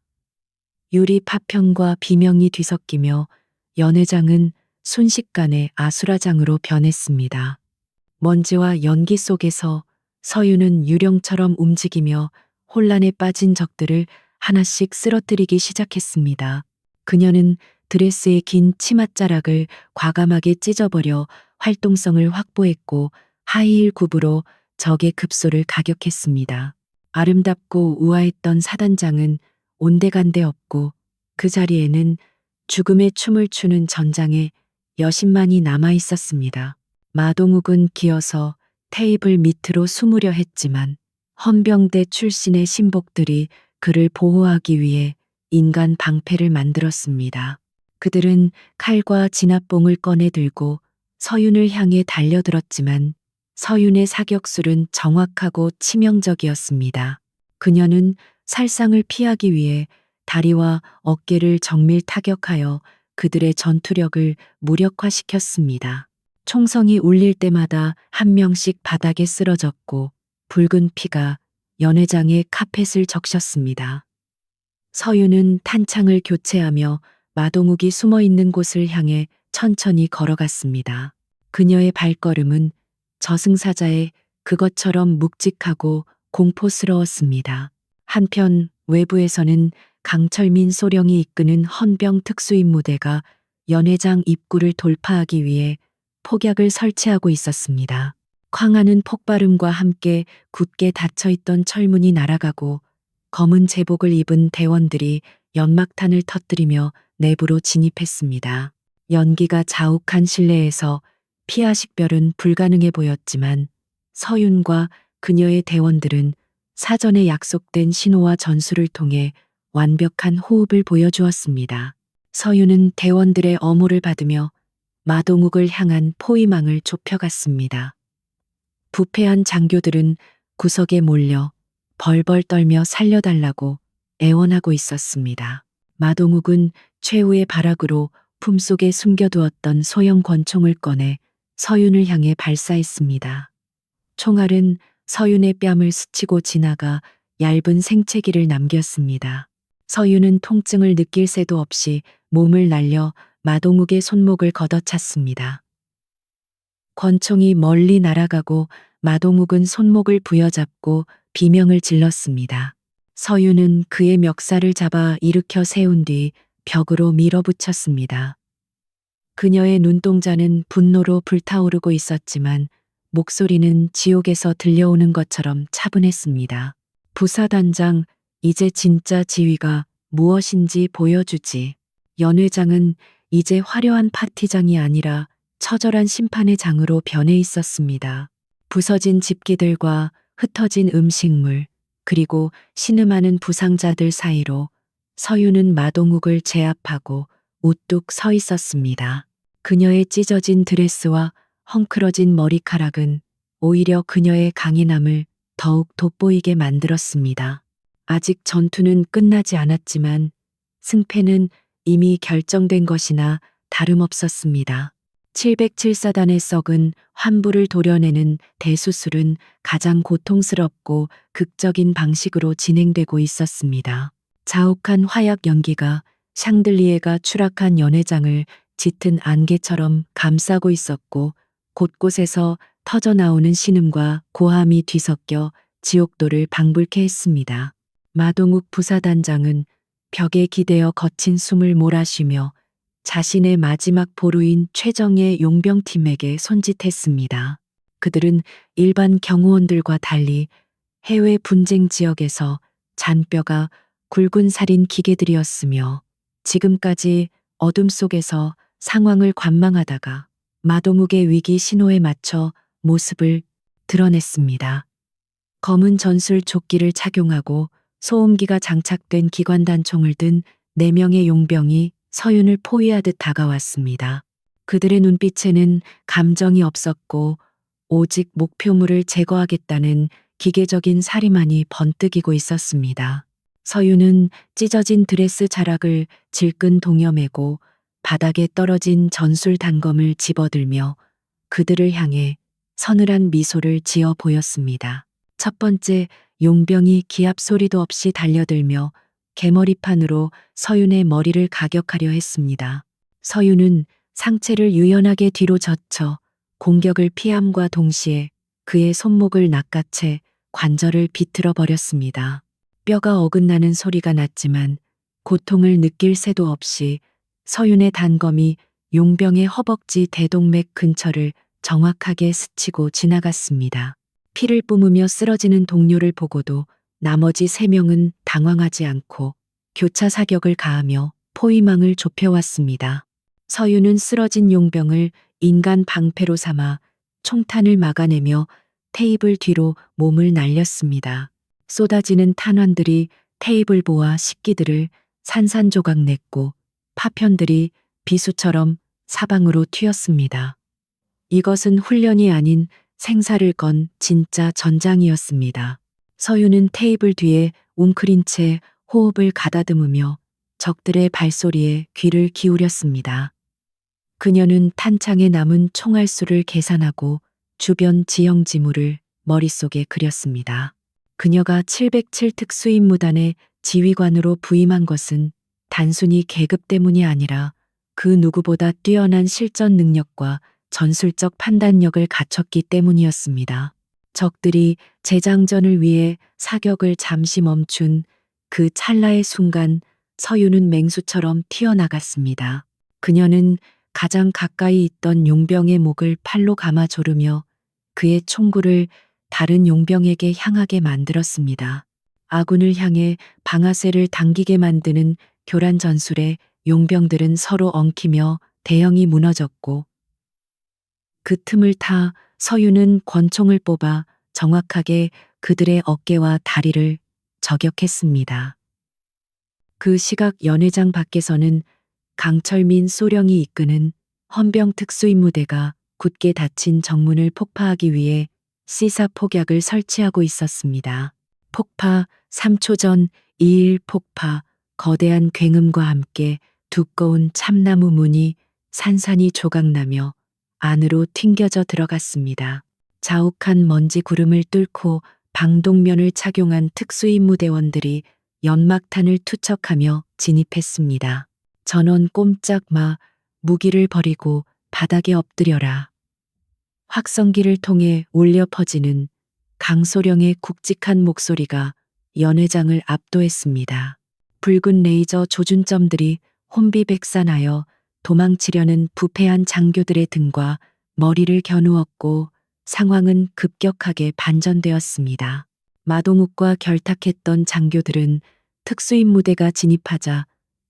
Speaker 1: 유리 파편과 비명이 뒤섞이며 연회장은 순식간에 아수라장으로 변했습니다. 먼지와 연기 속에서 서윤은 유령처럼 움직이며 혼란에 빠진 적들을 하나씩 쓰러뜨리기 시작했습니다. 그녀는 드레스의 긴 치맛자락을 과감하게 찢어버려 활동성을 확보했고 하이힐 굽으로 적의 급소를 가격했습니다. 아름답고 우아했던 사단장은 온데간데 없고 그 자리에는 죽음의 춤을 추는 전장의 여신만이 남아 있었습니다. 마동욱은 기어서 테이블 밑으로 숨으려 했지만 헌병대 출신의 신복들이 그를 보호하기 위해 인간 방패를 만들었습니다. 그들은 칼과 진압봉을 꺼내 들고 서윤을 향해 달려들었지만 서윤의 사격술은 정확하고 치명적이었습니다. 그녀는 살상을 피하기 위해 다리와 어깨를 정밀 타격하여 그들의 전투력을 무력화시켰습니다. 총성이 울릴 때마다 한 명씩 바닥에 쓰러졌고 붉은 피가 연회장의 카펫을 적셨습니다. 서윤은 탄창을 교체하며 마동욱이 숨어 있는 곳을 향해 천천히 걸어갔습니다. 그녀의 발걸음은 저승사자의 그것처럼 묵직하고 공포스러웠습니다. 한편 외부에서는 강철민 소령이 이끄는 헌병 특수임무대가 연회장 입구를 돌파하기 위해 폭약을 설치하고 있었습니다. 쾅하는 폭발음과 함께 굳게 닫혀있던 철문이 날아가고 검은 제복을 입은 대원들이 연막탄을 터뜨리며 내부로 진입했습니다. 연기가 자욱한 실내에서 피하 식별은 불가능해 보였지만 서윤과 그녀의 대원들은 사전에 약속된 신호와 전술을 통해 완벽한 호흡을 보여주었습니다. 서윤은 대원들의 엄호를 받으며 마동욱을 향한 포위망을 좁혀갔습니다. 부패한 장교들은 구석에 몰려 벌벌 떨며 살려달라고 애원하고 있었습니다. 마동욱은 최후의 발악으로 품속에 숨겨두었던 소형 권총을 꺼내 서윤을 향해 발사했습니다. 총알은 서윤의 뺨을 스치고 지나가 얇은 생채기를 남겼습니다. 서윤은 통증을 느낄 새도 없이 몸을 날려 마동욱의 손목을 걷어찼습니다. 권총이 멀리 날아가고 마동욱은 손목을 부여잡고 비명을 질렀습니다. 서유는 그의 멱살을 잡아 일으켜 세운 뒤 벽으로 밀어붙였습니다. 그녀의 눈동자는 분노로 불타오르고 있었지만 목소리는 지옥에서 들려오는 것처럼 차분했습니다. 부사단장, 이제 진짜 지위가 무엇인지 보여주지. 연 회장은 이제 화려한 파티장이 아니라 처절한 심판의 장으로 변해 있었습니다. 부서진 집기들과 흩어진 음식물, 그리고 신음하는 부상자들 사이로 서유는 마동욱을 제압하고 우뚝 서 있었습니다. 그녀의 찢어진 드레스와 헝클어진 머리카락은 오히려 그녀의 강인함을 더욱 돋보이게 만들었습니다. 아직 전투는 끝나지 않았지만 승패는 이미 결정된 것이나 다름없었습니다. 707사단의 썩은 환부를 도려내는 대수술은 가장 고통스럽고 극적인 방식으로 진행되고 있었습니다. 자욱한 화약 연기가 샹들리에가 추락한 연회장을 짙은 안개처럼 감싸고 있었고 곳곳에서 터져나오는 신음과 고함이 뒤섞여 지옥도를 방불케 했습니다. 마동욱 부사단장은 벽에 기대어 거친 숨을 몰아쉬며 자신의 마지막 보루인 최정예 용병팀에게 손짓했습니다. 그들은 일반 경호원들과 달리 해외 분쟁 지역에서 잔뼈가 굵은 살인 기계들이었으며 지금까지 어둠 속에서 상황을 관망하다가 마동욱의 위기 신호에 맞춰 모습을 드러냈습니다. 검은 전술 조끼를 착용하고 소음기가 장착된 기관단총을 든 4명의 용병이 서윤을 포위하듯 다가왔습니다. 그들의 눈빛에는 감정이 없었고 오직 목표물을 제거하겠다는 기계적인 살이만이 번뜩이고 있었습니다. 서윤은 찢어진 드레스 자락을 질끈 동여매고 바닥에 떨어진 전술 단검을 집어들며 그들을 향해 서늘한 미소를 지어 보였습니다. 첫 번째 용병이 기합 소리도 없이 달려들며 개머리판으로 서윤의 머리를 가격하려 했습니다. 서윤은 상체를 유연하게 뒤로 젖혀 공격을 피함과 동시에 그의 손목을 낚아채 관절을 비틀어 버렸습니다. 뼈가 어긋나는 소리가 났지만 고통을 느낄 새도 없이 서윤의 단검이 용병의 허벅지 대동맥 근처를 정확하게 스치고 지나갔습니다. 피를 뿜으며 쓰러지는 동료를 보고도 나머지 3명은 당황하지 않고 교차 사격을 가하며 포위망을 좁혀왔습니다. 서윤은 쓰러진 용병을 인간 방패로 삼아 총탄을 막아내며 테이블 뒤로 몸을 날렸습니다. 쏟아지는 탄환들이 테이블보와 식기들을 산산조각 냈고 파편들이 비수처럼 사방으로 튀었습니다. 이것은 훈련이 아닌 생사를 건 진짜 전장이었습니다. 서윤은 테이블 뒤에 웅크린 채 호흡을 가다듬으며 적들의 발소리에 귀를 기울였습니다. 그녀는 탄창에 남은 총알 수를 계산하고 주변 지형 지물을 머릿속에 그렸습니다. 그녀가 707 특수임무단의 지휘관으로 부임한 것은 단순히 계급 때문이 아니라 그 누구보다 뛰어난 실전 능력과 전술적 판단력을 갖췄기 때문이었습니다. 적들이 재장전을 위해 사격을 잠시 멈춘 그 찰나의 순간 서윤은 맹수처럼 튀어나갔습니다. 그녀는 가장 가까이 있던 용병의 목을 팔로 감아 조르며 그의 총구를 다른 용병에게 향하게 만들었습니다. 아군을 향해 방아쇠를 당기게 만드는 교란 전술에 용병들은 서로 엉키며 대형이 무너졌고 그 틈을 타 서윤은 권총을 뽑아 정확하게 그들의 어깨와 다리를 저격했습니다. 그 시각 연회장 밖에서는 강철민 소령이 이끄는 헌병 특수임무대가 굳게 닫힌 정문을 폭파하기 위해 시사 폭약을 설치하고 있었습니다. 폭파 3초 전 2일 폭파 거대한 굉음과 함께 두꺼운 참나무 문이 산산이 조각나며 안으로 튕겨져 들어갔습니다. 자욱한 먼지 구름을 뚫고 방독면을 착용한 특수임무대원들이 연막탄을 투척하며 진입했습니다. 전원 꼼짝 마, 무기를 버리고 바닥에 엎드려라. 확성기를 통해 울려 퍼지는 강소령의 굵직한 목소리가 연회장을 압도했습니다. 붉은 레이저 조준점들이 혼비백산하여 도망치려는 부패한 장교들의 등과 머리를 겨누었고 상황은 급격하게 반전되었습니다. 마동욱과 결탁했던 장교들은 특수임 무대가 진입하자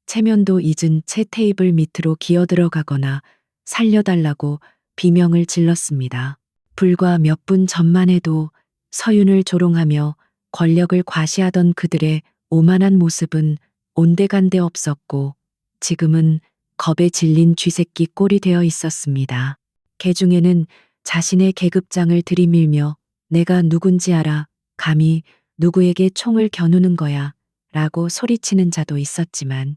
Speaker 1: 체면도 잊은 채 테이블 밑으로 기어들어가거나 살려달라고 비명을 질렀습니다. 불과 몇 분 전만 해도 서윤을 조롱하며 권력을 과시하던 그들의 오만한 모습은 온데간데 없었고 지금은 겁에 질린 쥐새끼 꼴이 되어 있었습니다. 개중에는 자신의 계급장을 들이밀며 내가 누군지 알아. 감히 누구에게 총을 겨누는 거야. 라고 소리치는 자도 있었지만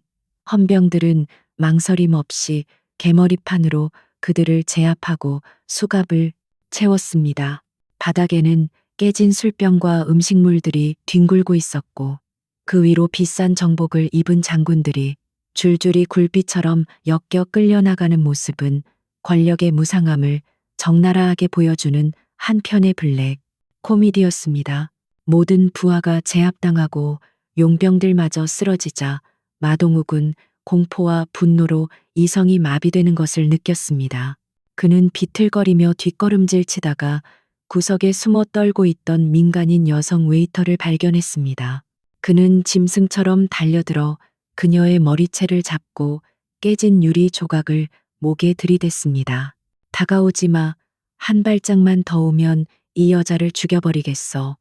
Speaker 1: 헌병들은 망설임 없이 개머리판으로 그들을 제압하고 수갑을 채웠습니다. 바닥에는 깨진 술병과 음식물들이 뒹굴고 있었고 그 위로 비싼 정복을 입은 장군들이 줄줄이 굴비처럼 엮여 끌려나가는 모습은 권력의 무상함을 적나라하게 보여주는 한편의 블랙 코미디였습니다. 모든 부하가 제압당하고 용병들마저 쓰러지자 마동욱은 공포와 분노로 이성이 마비되는 것을 느꼈습니다. 그는 비틀거리며 뒷걸음질 치다가 구석에 숨어 떨고 있던 민간인 여성 웨이터를 발견했습니다. 그는 짐승처럼 달려들어 그녀의 머리채를 잡고 깨진 유리 조각을 목에 들이댔습니다. 다가오지 마. 한 발짝만 더 오면 이 여자를 죽여버리겠어.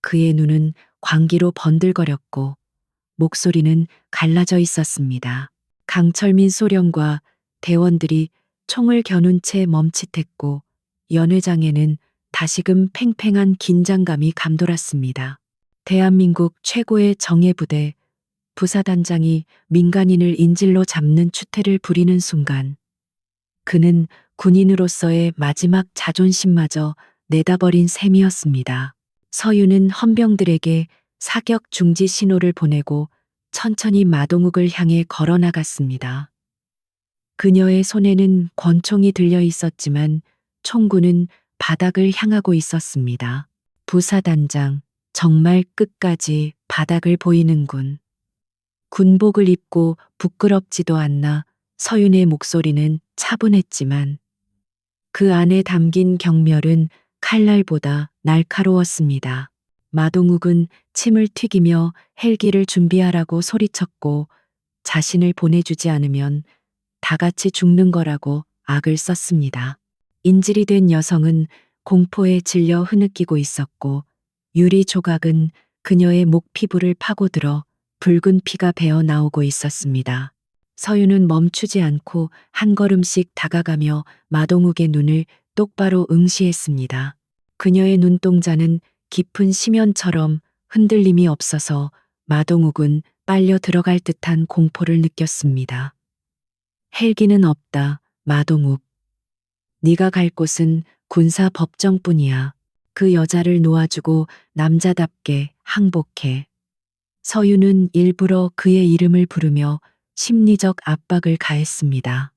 Speaker 1: 그의 눈은 광기로 번들거렸고 목소리는 갈라져 있었습니다. 강철민 소령과 대원들이 총을 겨눈 채 멈칫했고 연회장에는 다시금 팽팽한 긴장감이 감돌았습니다. 대한민국 최고의 정예부대 부사단장이 민간인을 인질로 잡는 추태를 부리는 순간 그는 군인으로서의 마지막 자존심마저 내다버린 셈이었습니다. 서윤은 헌병들에게 사격 중지 신호를 보내고 천천히 마동욱을 향해 걸어 나갔습니다. 그녀의 손에는 권총이 들려 있었지만 총구는 바닥을 향하고 있었습니다. 부사단장, 정말 끝까지 바닥을 보이는군. 군복을 입고 부끄럽지도 않나 서윤의 목소리는 차분했지만 그 안에 담긴 경멸은 칼날보다 날카로웠습니다. 마동욱은 침을 튀기며 헬기를 준비하라고 소리쳤고 자신을 보내주지 않으면 다 같이 죽는 거라고 악을 썼습니다. 인질이 된 여성은 공포에 질려 흐느끼고 있었고 유리 조각은 그녀의 목 피부를 파고들어 붉은 피가 배어 나오고 있었습니다. 서윤은 멈추지 않고 한 걸음씩 다가가며 마동욱의 눈을 똑바로 응시했습니다. 그녀의 눈동자는 깊은 심연처럼 흔들림이 없어서 마동욱은 빨려 들어갈 듯한 공포를 느꼈습니다. 헬기는 없다, 마동욱. 네가 갈 곳은 군사 법정뿐이야. 그 여자를 놓아주고 남자답게 항복해. 서윤은 일부러 그의 이름을 부르며 심리적 압박을 가했습니다.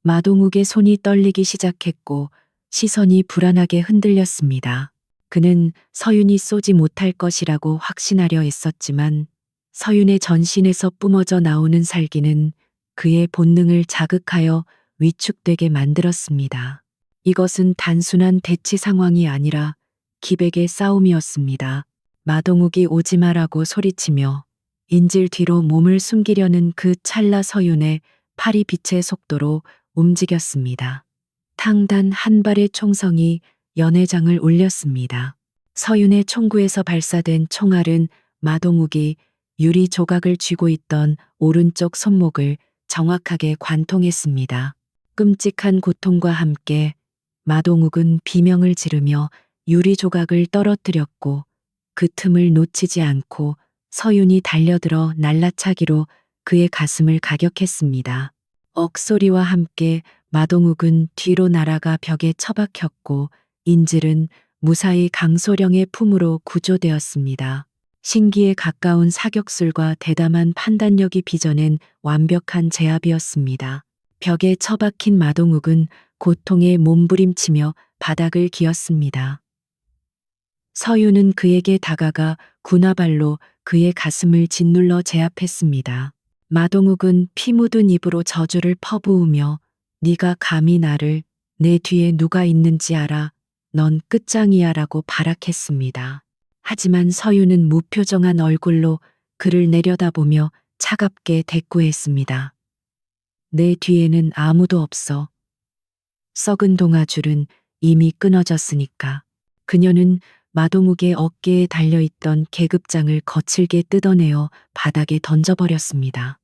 Speaker 1: 마동욱의 손이 떨리기 시작했고 시선이 불안하게 흔들렸습니다. 그는 서윤이 쏘지 못할 것이라고 확신하려 했었지만 서윤의 전신에서 뿜어져 나오는 살기는 그의 본능을 자극하여 위축되게 만들었습니다. 이것은 단순한 대치 상황이 아니라 기백의 싸움이었습니다. 마동욱이 오지 마라고 소리치며 인질 뒤로 몸을 숨기려는 그 찰나 서윤의 팔이 빛의 속도로 움직였습니다. 탕단 한 발의 총성이 연회장을 울렸습니다. 서윤의 총구에서 발사된 총알은 마동욱이 유리 조각을 쥐고 있던 오른쪽 손목을 정확하게 관통했습니다. 끔찍한 고통과 함께 마동욱은 비명을 지르며 유리 조각을 떨어뜨렸고 그 틈을 놓치지 않고 서윤이 달려들어 날라차기로 그의 가슴을 가격했습니다. 억소리와 함께 마동욱은 뒤로 날아가 벽에 처박혔고 인질은 무사히 강소령의 품으로 구조되었습니다. 신기에 가까운 사격술과 대담한 판단력이 빚어낸 완벽한 제압이었습니다. 벽에 처박힌 마동욱은 고통에 몸부림치며 바닥을 기었습니다. 서윤은 그에게 다가가 군화발로 그의 가슴을 짓눌러 제압했습니다. 마동욱은 피 묻은 입으로 저주를 퍼부으며 네가 감히 나를 내 뒤에 누가 있는지 알아. 넌 끝장이야라고 발악했습니다. 하지만 서유는 무표정한 얼굴로 그를 내려다보며 차갑게 대꾸했습니다. 내 뒤에는 아무도 없어. 썩은 동아줄은 이미 끊어졌으니까. 그녀는 마동욱의 어깨에 달려있던 계급장을 거칠게 뜯어내어 바닥에 던져버렸습니다.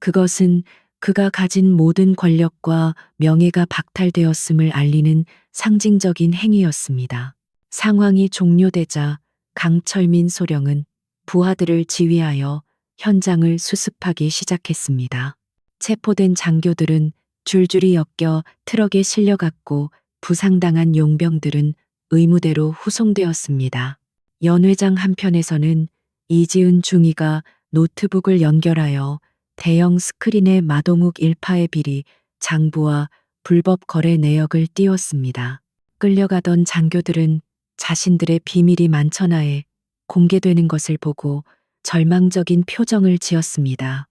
Speaker 1: 그것은 그가 가진 모든 권력과 명예가 박탈되었음을 알리는 상징적인 행위였습니다. 상황이 종료되자 강철민 소령은 부하들을 지휘하여 현장을 수습하기 시작했습니다. 체포된 장교들은 줄줄이 엮여 트럭에 실려갔고 부상당한 용병들은 의무대로 후송되었습니다. 연회장 한편에서는 이지은 중위가 노트북을 연결하여 대형 스크린에 마동욱 일파의 비리, 장부와 불법 거래 내역을 띄웠습니다. 끌려가던 장교들은 자신들의 비밀이 만천하에 공개되는 것을 보고 절망적인 표정을 지었습니다.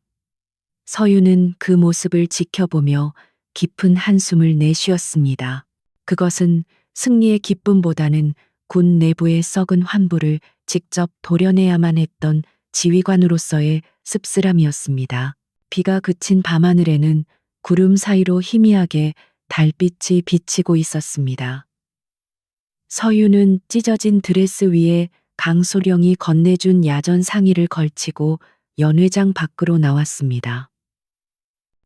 Speaker 1: 서유는 그 모습을 지켜보며 깊은 한숨을 내쉬었습니다. 그것은 승리의 기쁨보다는 군 내부의 썩은 환부를 직접 도려내야만 했던 지휘관으로서의 씁쓸함이었습니다. 비가 그친 밤하늘에는 구름 사이로 희미하게 달빛이 비치고 있었습니다. 서유는 찢어진 드레스 위에 강소령이 건네준 야전 상의를 걸치고 연회장 밖으로 나왔습니다.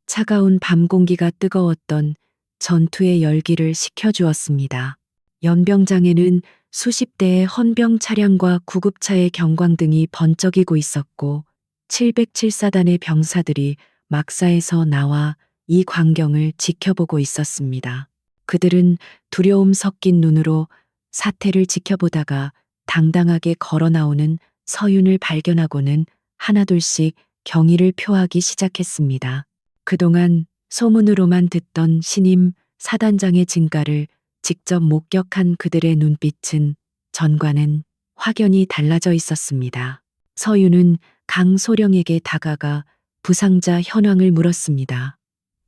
Speaker 1: 차가운 밤 공기가 뜨거웠던 전투의 열기를 식혀주었습니다. 연병장에는 수십 대의 헌병 차량과 구급차의 경광등이 번쩍이고 있었고 707사단의 병사들이 막사에서 나와 이 광경을 지켜보고 있었습니다. 그들은 두려움 섞인 눈으로 사태를 지켜보다가 당당하게 걸어 나오는 서윤을 발견하고는 하나둘씩 경의를 표하기 시작했습니다. 그동안 소문으로만 듣던 신임 사단장의 진가를 직접 목격한 그들의 눈빛은 전과는 확연히 달라져 있었습니다. 서유는 강소령에게 다가가 부상자 현황을 물었습니다.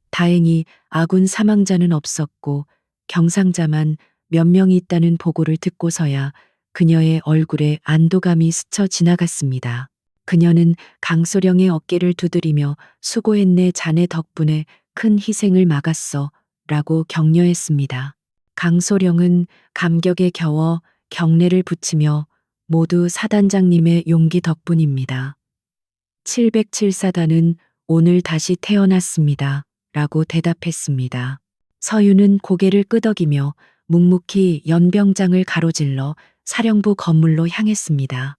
Speaker 1: 다행히 아군 사망자는 없었고 경상자만 몇 명 있다는 보고를 듣고서야 그녀의 얼굴에 안도감이 스쳐 지나갔습니다. 그녀는 강소령의 어깨를 두드리며 수고했네 자네 덕분에 큰 희생을 막았어 라고 격려했습니다. 강소령은 감격에 겨워 경례를 붙이며 모두 사단장님의 용기 덕분입니다. 707사단은 오늘 다시 태어났습니다. 라고 대답했습니다. 서유는 고개를 끄덕이며 묵묵히 연병장을 가로질러 사령부 건물로 향했습니다.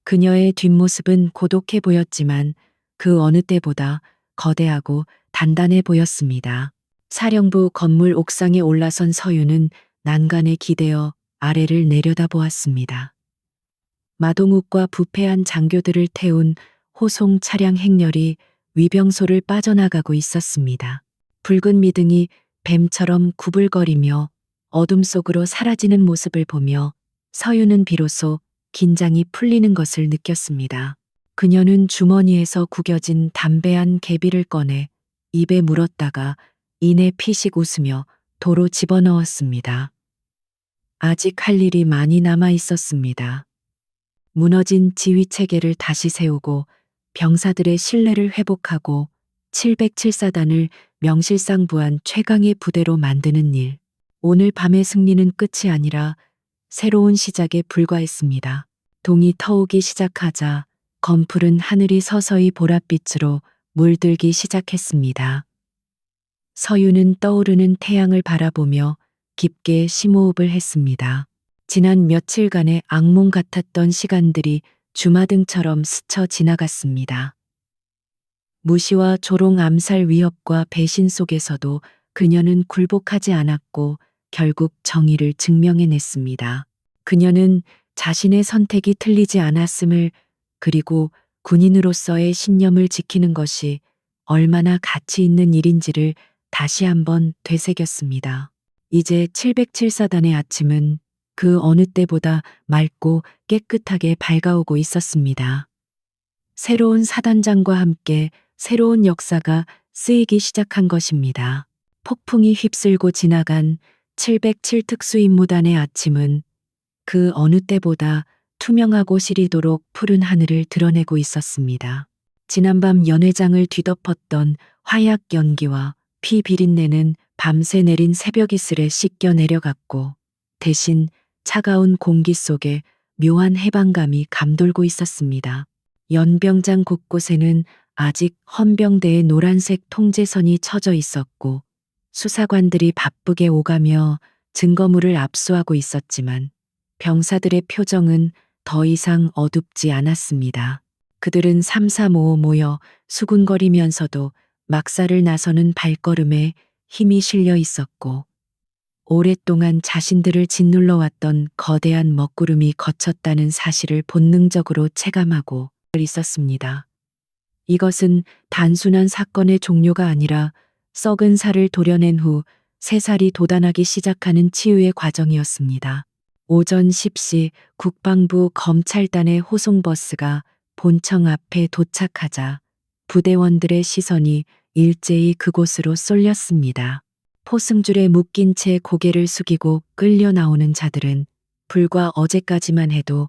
Speaker 1: 그녀의 뒷모습은 고독해 보였지만 그 어느 때보다 거대하고 단단해 보였습니다. 사령부 건물 옥상에 올라선 서유는 난간에 기대어 아래를 내려다보았습니다. 마동욱과 부패한 장교들을 태운 호송 차량 행렬이 위병소를 빠져나가고 있었습니다. 붉은 미등이 뱀처럼 구불거리며 어둠 속으로 사라지는 모습을 보며 서유는 비로소 긴장이 풀리는 것을 느꼈습니다. 그녀는 주머니에서 구겨진 담배 한 개비를 꺼내 입에 물었다가 이내 피식 웃으며 도로 집어넣었습니다. 아직 할 일이 많이 남아 있었습니다. 무너진 지휘 체계를 다시 세우고 병사들의 신뢰를 회복하고 707사단을 명실상부한 최강의 부대로 만드는 일. 오늘 밤의 승리는 끝이 아니라 새로운 시작에 불과했습니다. 동이 터오기 시작하자 검푸른 하늘이 서서히 보랏빛으로 물들기 시작했습니다. 서유는 떠오르는 태양을 바라보며 깊게 심호흡을 했습니다. 지난 며칠간의 악몽 같았던 시간들이 주마등처럼 스쳐 지나갔습니다. 무시와 조롱 암살 위협과 배신 속에서도 그녀는 굴복하지 않았고 결국 정의를 증명해냈습니다. 그녀는 자신의 선택이 틀리지 않았음을 그리고 군인으로서의 신념을 지키는 것이 얼마나 가치 있는 일인지를 다시 한번 되새겼습니다. 이제 707사단의 아침은 그 어느 때보다 맑고 깨끗하게 밝아오고 있었습니다. 새로운 사단장과 함께 새로운 역사가 쓰이기 시작한 것입니다. 폭풍이 휩쓸고 지나간 707 특수임무단의 아침은 그 어느 때보다 투명하고 시리도록 푸른 하늘을 드러내고 있었습니다. 지난밤 연회장을 뒤덮었던 화약 연기와 피 비린내는 밤새 내린 새벽 이슬에 씻겨 내려갔고 대신 차가운 공기 속에 묘한 해방감이 감돌고 있었습니다. 연병장 곳곳에는 아직 헌병대의 노란색 통제선이 쳐져 있었고 수사관들이 바쁘게 오가며 증거물을 압수하고 있었지만 병사들의 표정은 더 이상 어둡지 않았습니다. 그들은 삼삼오오 모여 수군거리면서도 막사를 나서는 발걸음에 힘이 실려 있었고 오랫동안 자신들을 짓눌러 왔던 거대한 먹구름이 거쳤다는 사실을 본능적으로 체감하고 있었습니다. 이것은 단순한 사건의 종료가 아니라 썩은 살을 도려낸 후 새살이 돋아나기 시작하는 치유의 과정이었습니다. 오전 10시 국방부 검찰단의 호송버스가 본청 앞에 도착하자 부대원들의 시선이 일제히 그곳으로 쏠렸습니다. 포승줄에 묶인 채 고개를 숙이고 끌려 나오는 자들은 불과 어제까지만 해도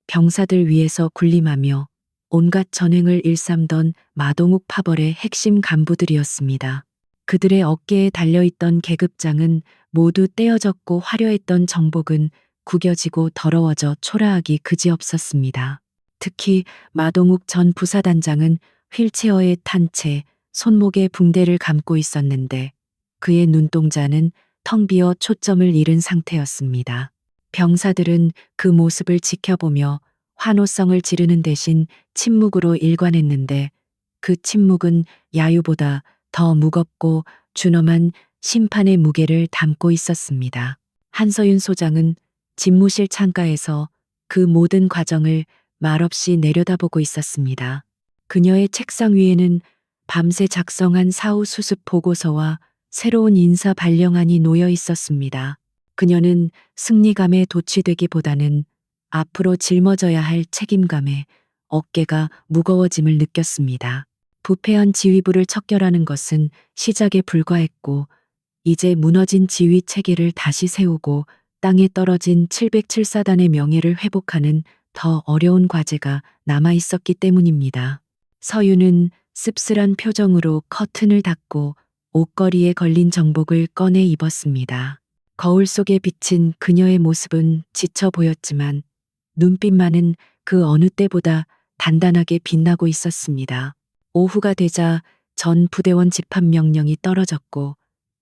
Speaker 1: 병사들 위에서 군림하며 온갖 전횡을 일삼던 마동욱 파벌의 핵심 간부들이었습니다. 그들의 어깨에 달려있던 계급장은 모두 떼어졌고 화려했던 정복은 구겨지고 더러워져 초라하기 그지없었습니다. 특히 마동욱 전 부사단장은 휠체어에 탄 채 손목에 붕대를 감고 있었는데 그의 눈동자는 텅 비어 초점을 잃은 상태였습니다. 병사들은 그 모습을 지켜보며 환호성을 지르는 대신 침묵으로 일관했는데 그 침묵은 야유보다 더 무겁고 준엄한 심판의 무게를 담고 있었습니다. 한서윤 소장은 집무실 창가에서 그 모든 과정을 말없이 내려다보고 있었습니다. 그녀의 책상 위에는 밤새 작성한 사후 수습 보고서와 새로운 인사 발령안이 놓여 있었습니다. 그녀는 승리감에 도취되기보다는 앞으로 짊어져야 할 책임감에 어깨가 무거워짐을 느꼈습니다. 부패한 지휘부를 척결하는 것은 시작에 불과했고 이제 무너진 지휘 체계를 다시 세우고 땅에 떨어진 707사단의 명예를 회복하는 더 어려운 과제가 남아 있었기 때문입니다. 서윤은 씁쓸한 표정으로 커튼을 닫고 옷걸이에 걸린 정복을 꺼내 입었습니다. 거울 속에 비친 그녀의 모습은 지쳐 보였지만 눈빛만은 그 어느 때보다 단단하게 빛나고 있었습니다. 오후가 되자 전 부대원 집합 명령이 떨어졌고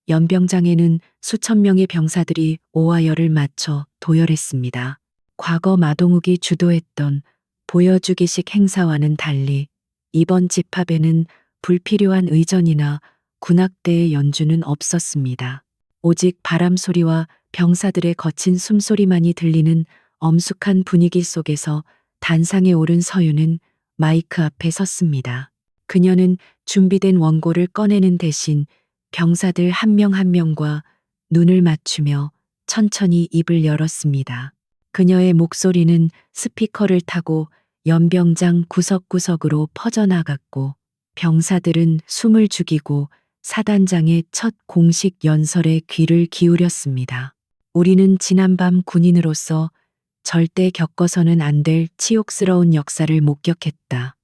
Speaker 1: 연병장에는 수천 명의 병사들이 오와 열을 맞춰 도열했습니다. 과거 마동욱이 주도했던 보여주기식 행사와는 달리 이번 집합에는 불필요한 의전이나 군악대의 연주는 없었습니다. 오직 바람 소리와 병사들의 거친 숨소리만이 들리는 엄숙한 분위기 속에서 단상에 오른 서윤은 마이크 앞에 섰습니다. 그녀는 준비된 원고를 꺼내는 대신 병사들 한 명 한 명과 눈을 맞추며 천천히 입을 열었습니다. 그녀의 목소리는 스피커를 타고 연병장 구석구석으로 퍼져나갔고 병사들은 숨을 죽이고 사단장의 첫 공식 연설에 귀를 기울였습니다. 우리는 지난밤 군인으로서 절대 겪어서는 안 될 치욕스러운 역사를 목격했다.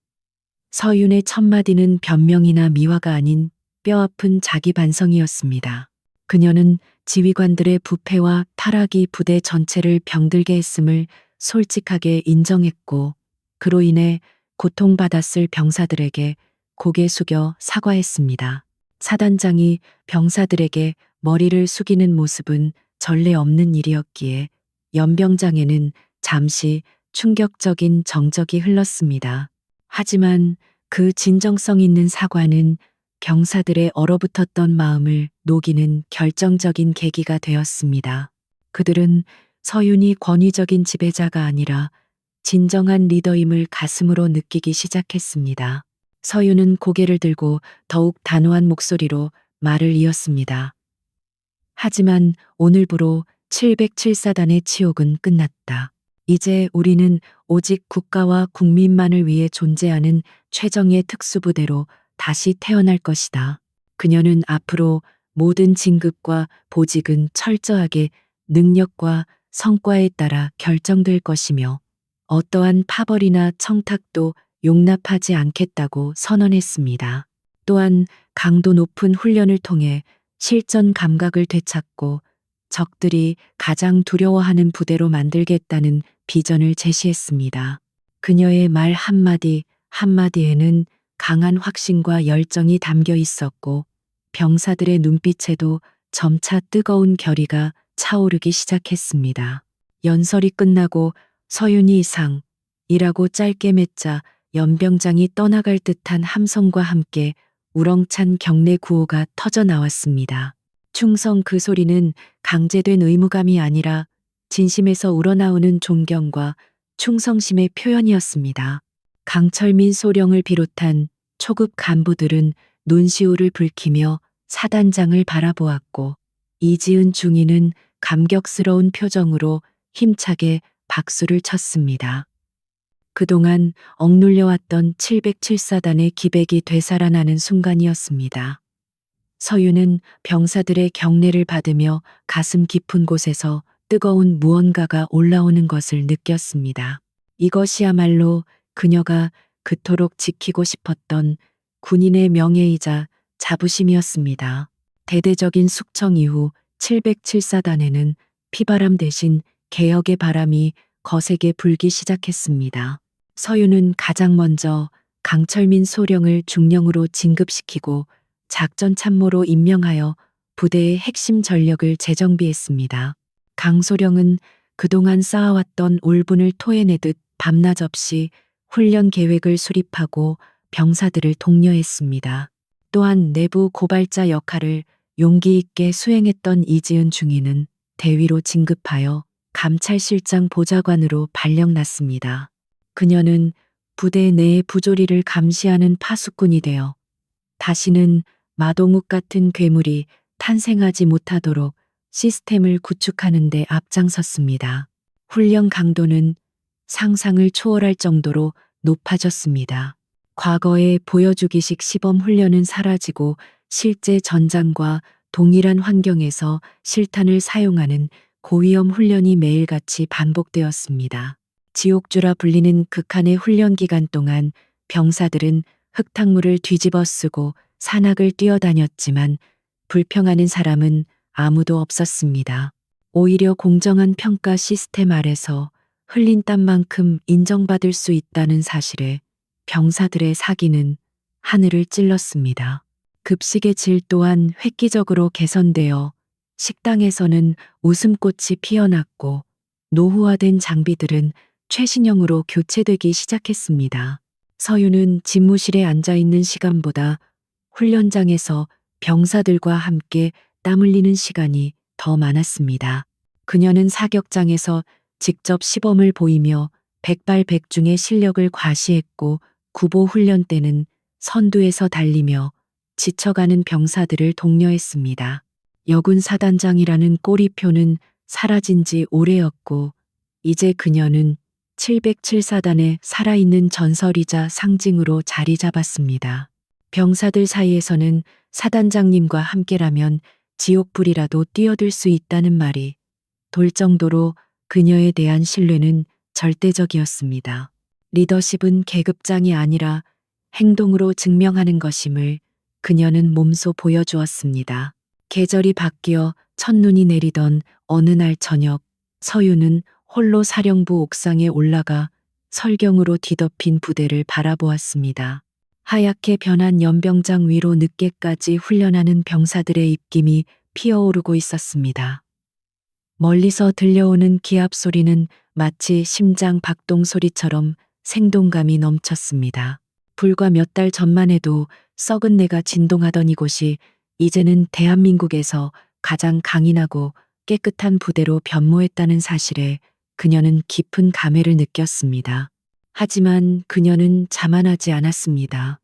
Speaker 1: 서윤의 첫마디는 변명이나 미화가 아닌 뼈아픈 자기 반성이었습니다. 그녀는 지휘관들의 부패와 타락이 부대 전체를 병들게 했음을 솔직하게 인정했고 그로 인해 고통받았을 병사들에게 고개 숙여 사과했습니다. 사단장이 병사들에게 머리를 숙이는 모습은 전례 없는 일이었기에 연병장에는 잠시 충격적인 정적이 흘렀습니다. 하지만 그 진정성 있는 사과는 병사들의 얼어붙었던 마음을 녹이는 결정적인 계기가 되었습니다. 그들은 서윤이 권위적인 지배자가 아니라 진정한 리더임을 가슴으로 느끼기 시작했습니다. 서윤은 고개를 들고 더욱 단호한 목소리로 말을 이었습니다. 하지만 오늘부로 707사단의 치욕은 끝났다. 이제 우리는 오직 국가와 국민만을 위해 존재하는 최정예 특수부대로 다시 태어날 것이다. 그녀는 앞으로 모든 진급과 보직은 철저하게 능력과 성과에 따라 결정될 것이며 어떠한 파벌이나 청탁도 용납하지 않겠다고 선언했습니다. 또한 강도 높은 훈련을 통해 실전 감각을 되찾고 적들이 가장 두려워하는 부대로 만들겠다는 비전을 제시했습니다. 그녀의 말 한마디 한마디에는 강한 확신과 열정이 담겨 있었고 병사들의 눈빛에도 점차 뜨거운 결의가 차오르기 시작했습니다. 연설이 끝나고 서윤이 이상이라고 짧게 맺자 연병장이 떠나갈 듯한 함성과 함께 우렁찬 경례 구호가 터져 나왔습니다. 충성 그 소리는 강제된 의무감이 아니라 진심에서 우러나오는 존경과 충성심의 표현이었습니다. 강철민 소령을 비롯한 초급 간부들은 눈시울을 붉히며 사단장을 바라보았고 이지은 중위는 감격스러운 표정으로 힘차게 박수를 쳤습니다. 그동안 억눌려왔던 707사단의 기백이 되살아나는 순간이었습니다. 서윤은 병사들의 경례를 받으며 가슴 깊은 곳에서 뜨거운 무언가가 올라오는 것을 느꼈습니다. 이것이야말로 그녀가 그토록 지키고 싶었던 군인의 명예이자 자부심이었습니다. 대대적인 숙청 이후 707사단에는 피바람 대신 개혁의 바람이 거세게 불기 시작했습니다. 서윤은 가장 먼저 강철민 소령을 중령으로 진급시키고 작전 참모로 임명하여 부대의 핵심 전력을 재정비했습니다. 강소령은 그동안 쌓아왔던 울분을 토해내듯 밤낮 없이 훈련 계획을 수립하고 병사들을 독려했습니다. 또한 내부 고발자 역할을 용기 있게 수행했던 이지은 중위는 대위로 진급하여 감찰실장 보좌관으로 발령났습니다. 그녀는 부대 내의 부조리를 감시하는 파수꾼이 되어 다시는 마동욱 같은 괴물이 탄생하지 못하도록 시스템을 구축하는 데 앞장섰습니다. 훈련 강도는 상상을 초월할 정도로 높아졌습니다. 과거의 보여주기식 시범 훈련은 사라지고 실제 전장과 동일한 환경에서 실탄을 사용하는 고위험 훈련이 매일같이 반복되었습니다. 지옥주라 불리는 극한의 훈련 기간 동안 병사들은 흙탕물을 뒤집어 쓰고 산악을 뛰어다녔지만 불평하는 사람은 아무도 없었습니다. 오히려 공정한 평가 시스템 아래서 흘린 땀만큼 인정받을 수 있다는 사실에 병사들의 사기는 하늘을 찔렀습니다. 급식의 질 또한 획기적으로 개선되어 식당에서는 웃음꽃이 피어났고 노후화된 장비들은 최신형으로 교체되기 시작했습니다. 서윤은 집무실에 앉아 있는 시간보다 훈련장에서 병사들과 함께 땀 흘리는 시간이 더 많았습니다. 그녀는 사격장에서 직접 시범을 보이며 백발백중의 실력을 과시했고 구보 훈련 때는 선두에서 달리며 지쳐가는 병사들을 독려했습니다. 여군 사단장이라는 꼬리표는 사라진 지 오래였고 이제 그녀는 707사단의 살아있는 전설이자 상징으로 자리 잡았습니다. 병사들 사이에서는 사단장님과 함께라면 지옥불이라도 뛰어들 수 있다는 말이 돌 정도로 그녀에 대한 신뢰는 절대적이었습니다. 리더십은 계급장이 아니라 행동으로 증명하는 것임을 그녀는 몸소 보여주었습니다. 계절이 바뀌어 첫눈이 내리던 어느 날 저녁, 서윤은 홀로 사령부 옥상에 올라가 설경으로 뒤덮인 부대를 바라보았습니다. 하얗게 변한 연병장 위로 늦게까지 훈련하는 병사들의 입김이 피어오르고 있었습니다. 멀리서 들려오는 기합 소리는 마치 심장 박동 소리처럼 생동감이 넘쳤습니다. 불과 몇 달 전만 해도 썩은 내가 진동하던 이곳이 이제는 대한민국에서 가장 강인하고 깨끗한 부대로 변모했다는 사실에 그녀는 깊은 감회를 느꼈습니다. 하지만 그녀는 자만하지 않았습니다.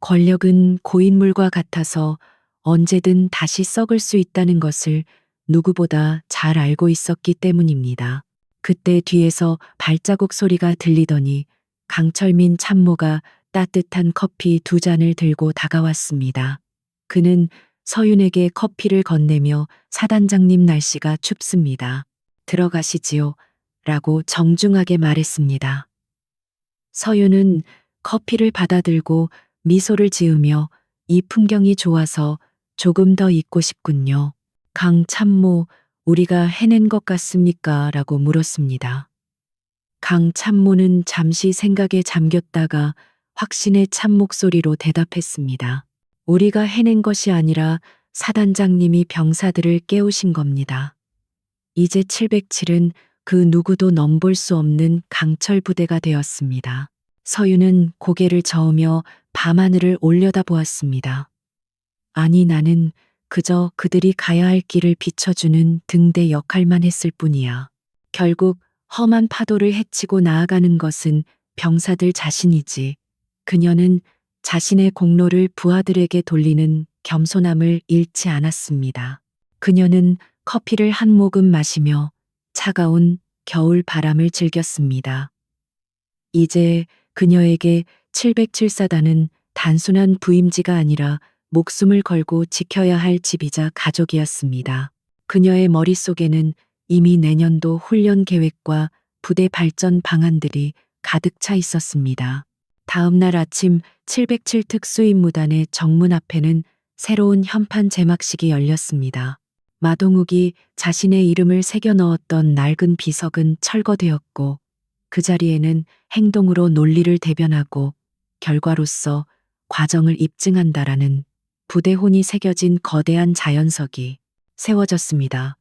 Speaker 1: 권력은 고인물과 같아서 언제든 다시 썩을 수 있다는 것을 누구보다 잘 알고 있었기 때문입니다. 그때 뒤에서 발자국 소리가 들리더니 강철민 참모가 따뜻한 커피 2잔을 들고 다가왔습니다. 그는 서윤에게 커피를 건네며 사단장님 날씨가 춥습니다. 들어가시지요. 라고 정중하게 말했습니다. 서윤은 커피를 받아들고 미소를 지으며 이 풍경이 좋아서 조금 더 있고 싶군요. 강 참모, 우리가 해낸 것 같습니까? 라고 물었습니다. 강 참모는 잠시 생각에 잠겼다가 확신의 찬 목소리로 대답했습니다. 우리가 해낸 것이 아니라 사단장님이 병사들을 깨우신 겁니다. 이제 707은 그 누구도 넘볼 수 없는 강철 부대가 되었습니다. 서윤은 고개를 저으며 밤하늘을 올려다보았습니다. 아니, 나는 그저 그들이 가야 할 길을 비춰주는 등대 역할만 했을 뿐이야. 결국 험한 파도를 헤치고 나아가는 것은 병사들 자신이지. 그녀는 자신의 공로를 부하들에게 돌리는 겸손함을 잃지 않았습니다. 그녀는 커피를 한 모금 마시며 차가운 겨울 바람을 즐겼습니다. 이제 그녀에게 707사단은 단순한 부임지가 아니라 목숨을 걸고 지켜야 할 집이자 가족이었습니다. 그녀의 머릿속에는 이미 내년도 훈련 계획과 부대 발전 방안들이 가득 차 있었습니다. 다음 날 아침 707 특수임무단의 정문 앞에는 새로운 현판 제막식이 열렸습니다. 마동욱이 자신의 이름을 새겨 넣었던 낡은 비석은 철거되었고 그 자리에는 행동으로 논리를 대변하고 결과로서 과정을 입증한다라는 부대혼이 새겨진 거대한 자연석이 세워졌습니다.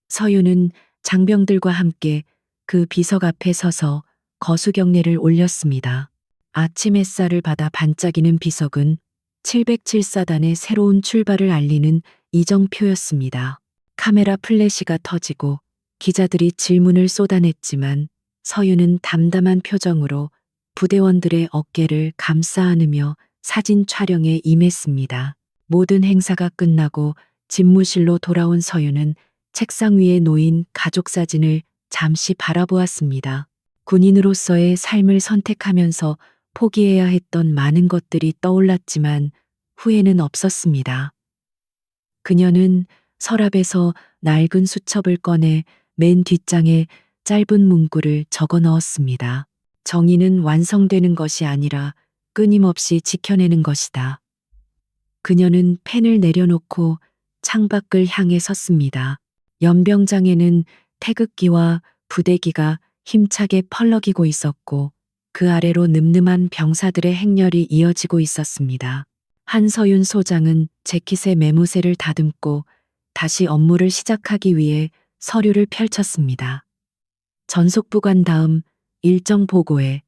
Speaker 1: 서윤은 장병들과 함께 그 비석 앞에 서서 거수경례를 올렸습니다. 아침 햇살을 받아 반짝이는 비석은 707사단의 새로운 출발을 알리는 이정표였습니다. 카메라 플래시가 터지고 기자들이 질문을 쏟아냈지만 서윤은 담담한 표정으로 부대원들의 어깨를 감싸 안으며 사진 촬영에 임했습니다. 모든 행사가 끝나고 집무실로 돌아온 서윤은 책상 위에 놓인 가족 사진을 잠시 바라보았습니다. 군인으로서의 삶을 선택하면서 포기해야 했던 많은 것들이 떠올랐지만 후회는 없었습니다. 그녀는 서랍에서 낡은 수첩을 꺼내 맨 뒷장에 짧은 문구를 적어 넣었습니다. 정의는 완성되는 것이 아니라 끊임없이 지켜내는 것이다. 그녀는 펜을 내려놓고 창밖을 향해 섰습니다. 연병장에는 태극기와 부대기가 힘차게 펄럭이고 있었고 그 아래로 늠름한 병사들의 행렬이 이어지고 있었습니다. 한서윤 소장은 재킷에 매무새를 다듬고 다시 업무를 시작하기 위해 서류를 펼쳤습니다. 전속부관 다음 일정 보고에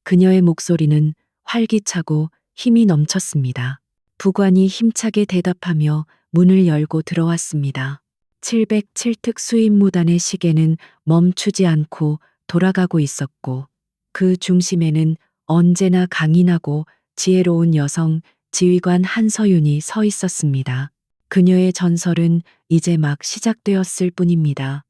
Speaker 1: 그녀의 목소리는 활기차고 힘이 넘쳤습니다. 부관이 힘차게 대답하며 문을 열고 들어왔습니다. 707 특수임무단의 시계는 멈추지 않고 돌아가고 있었고 그 중심에는 언제나 강인하고 지혜로운 여성 지휘관 한서윤이 서 있었습니다. 그녀의 전설은 이제 막 시작되었을 뿐입니다.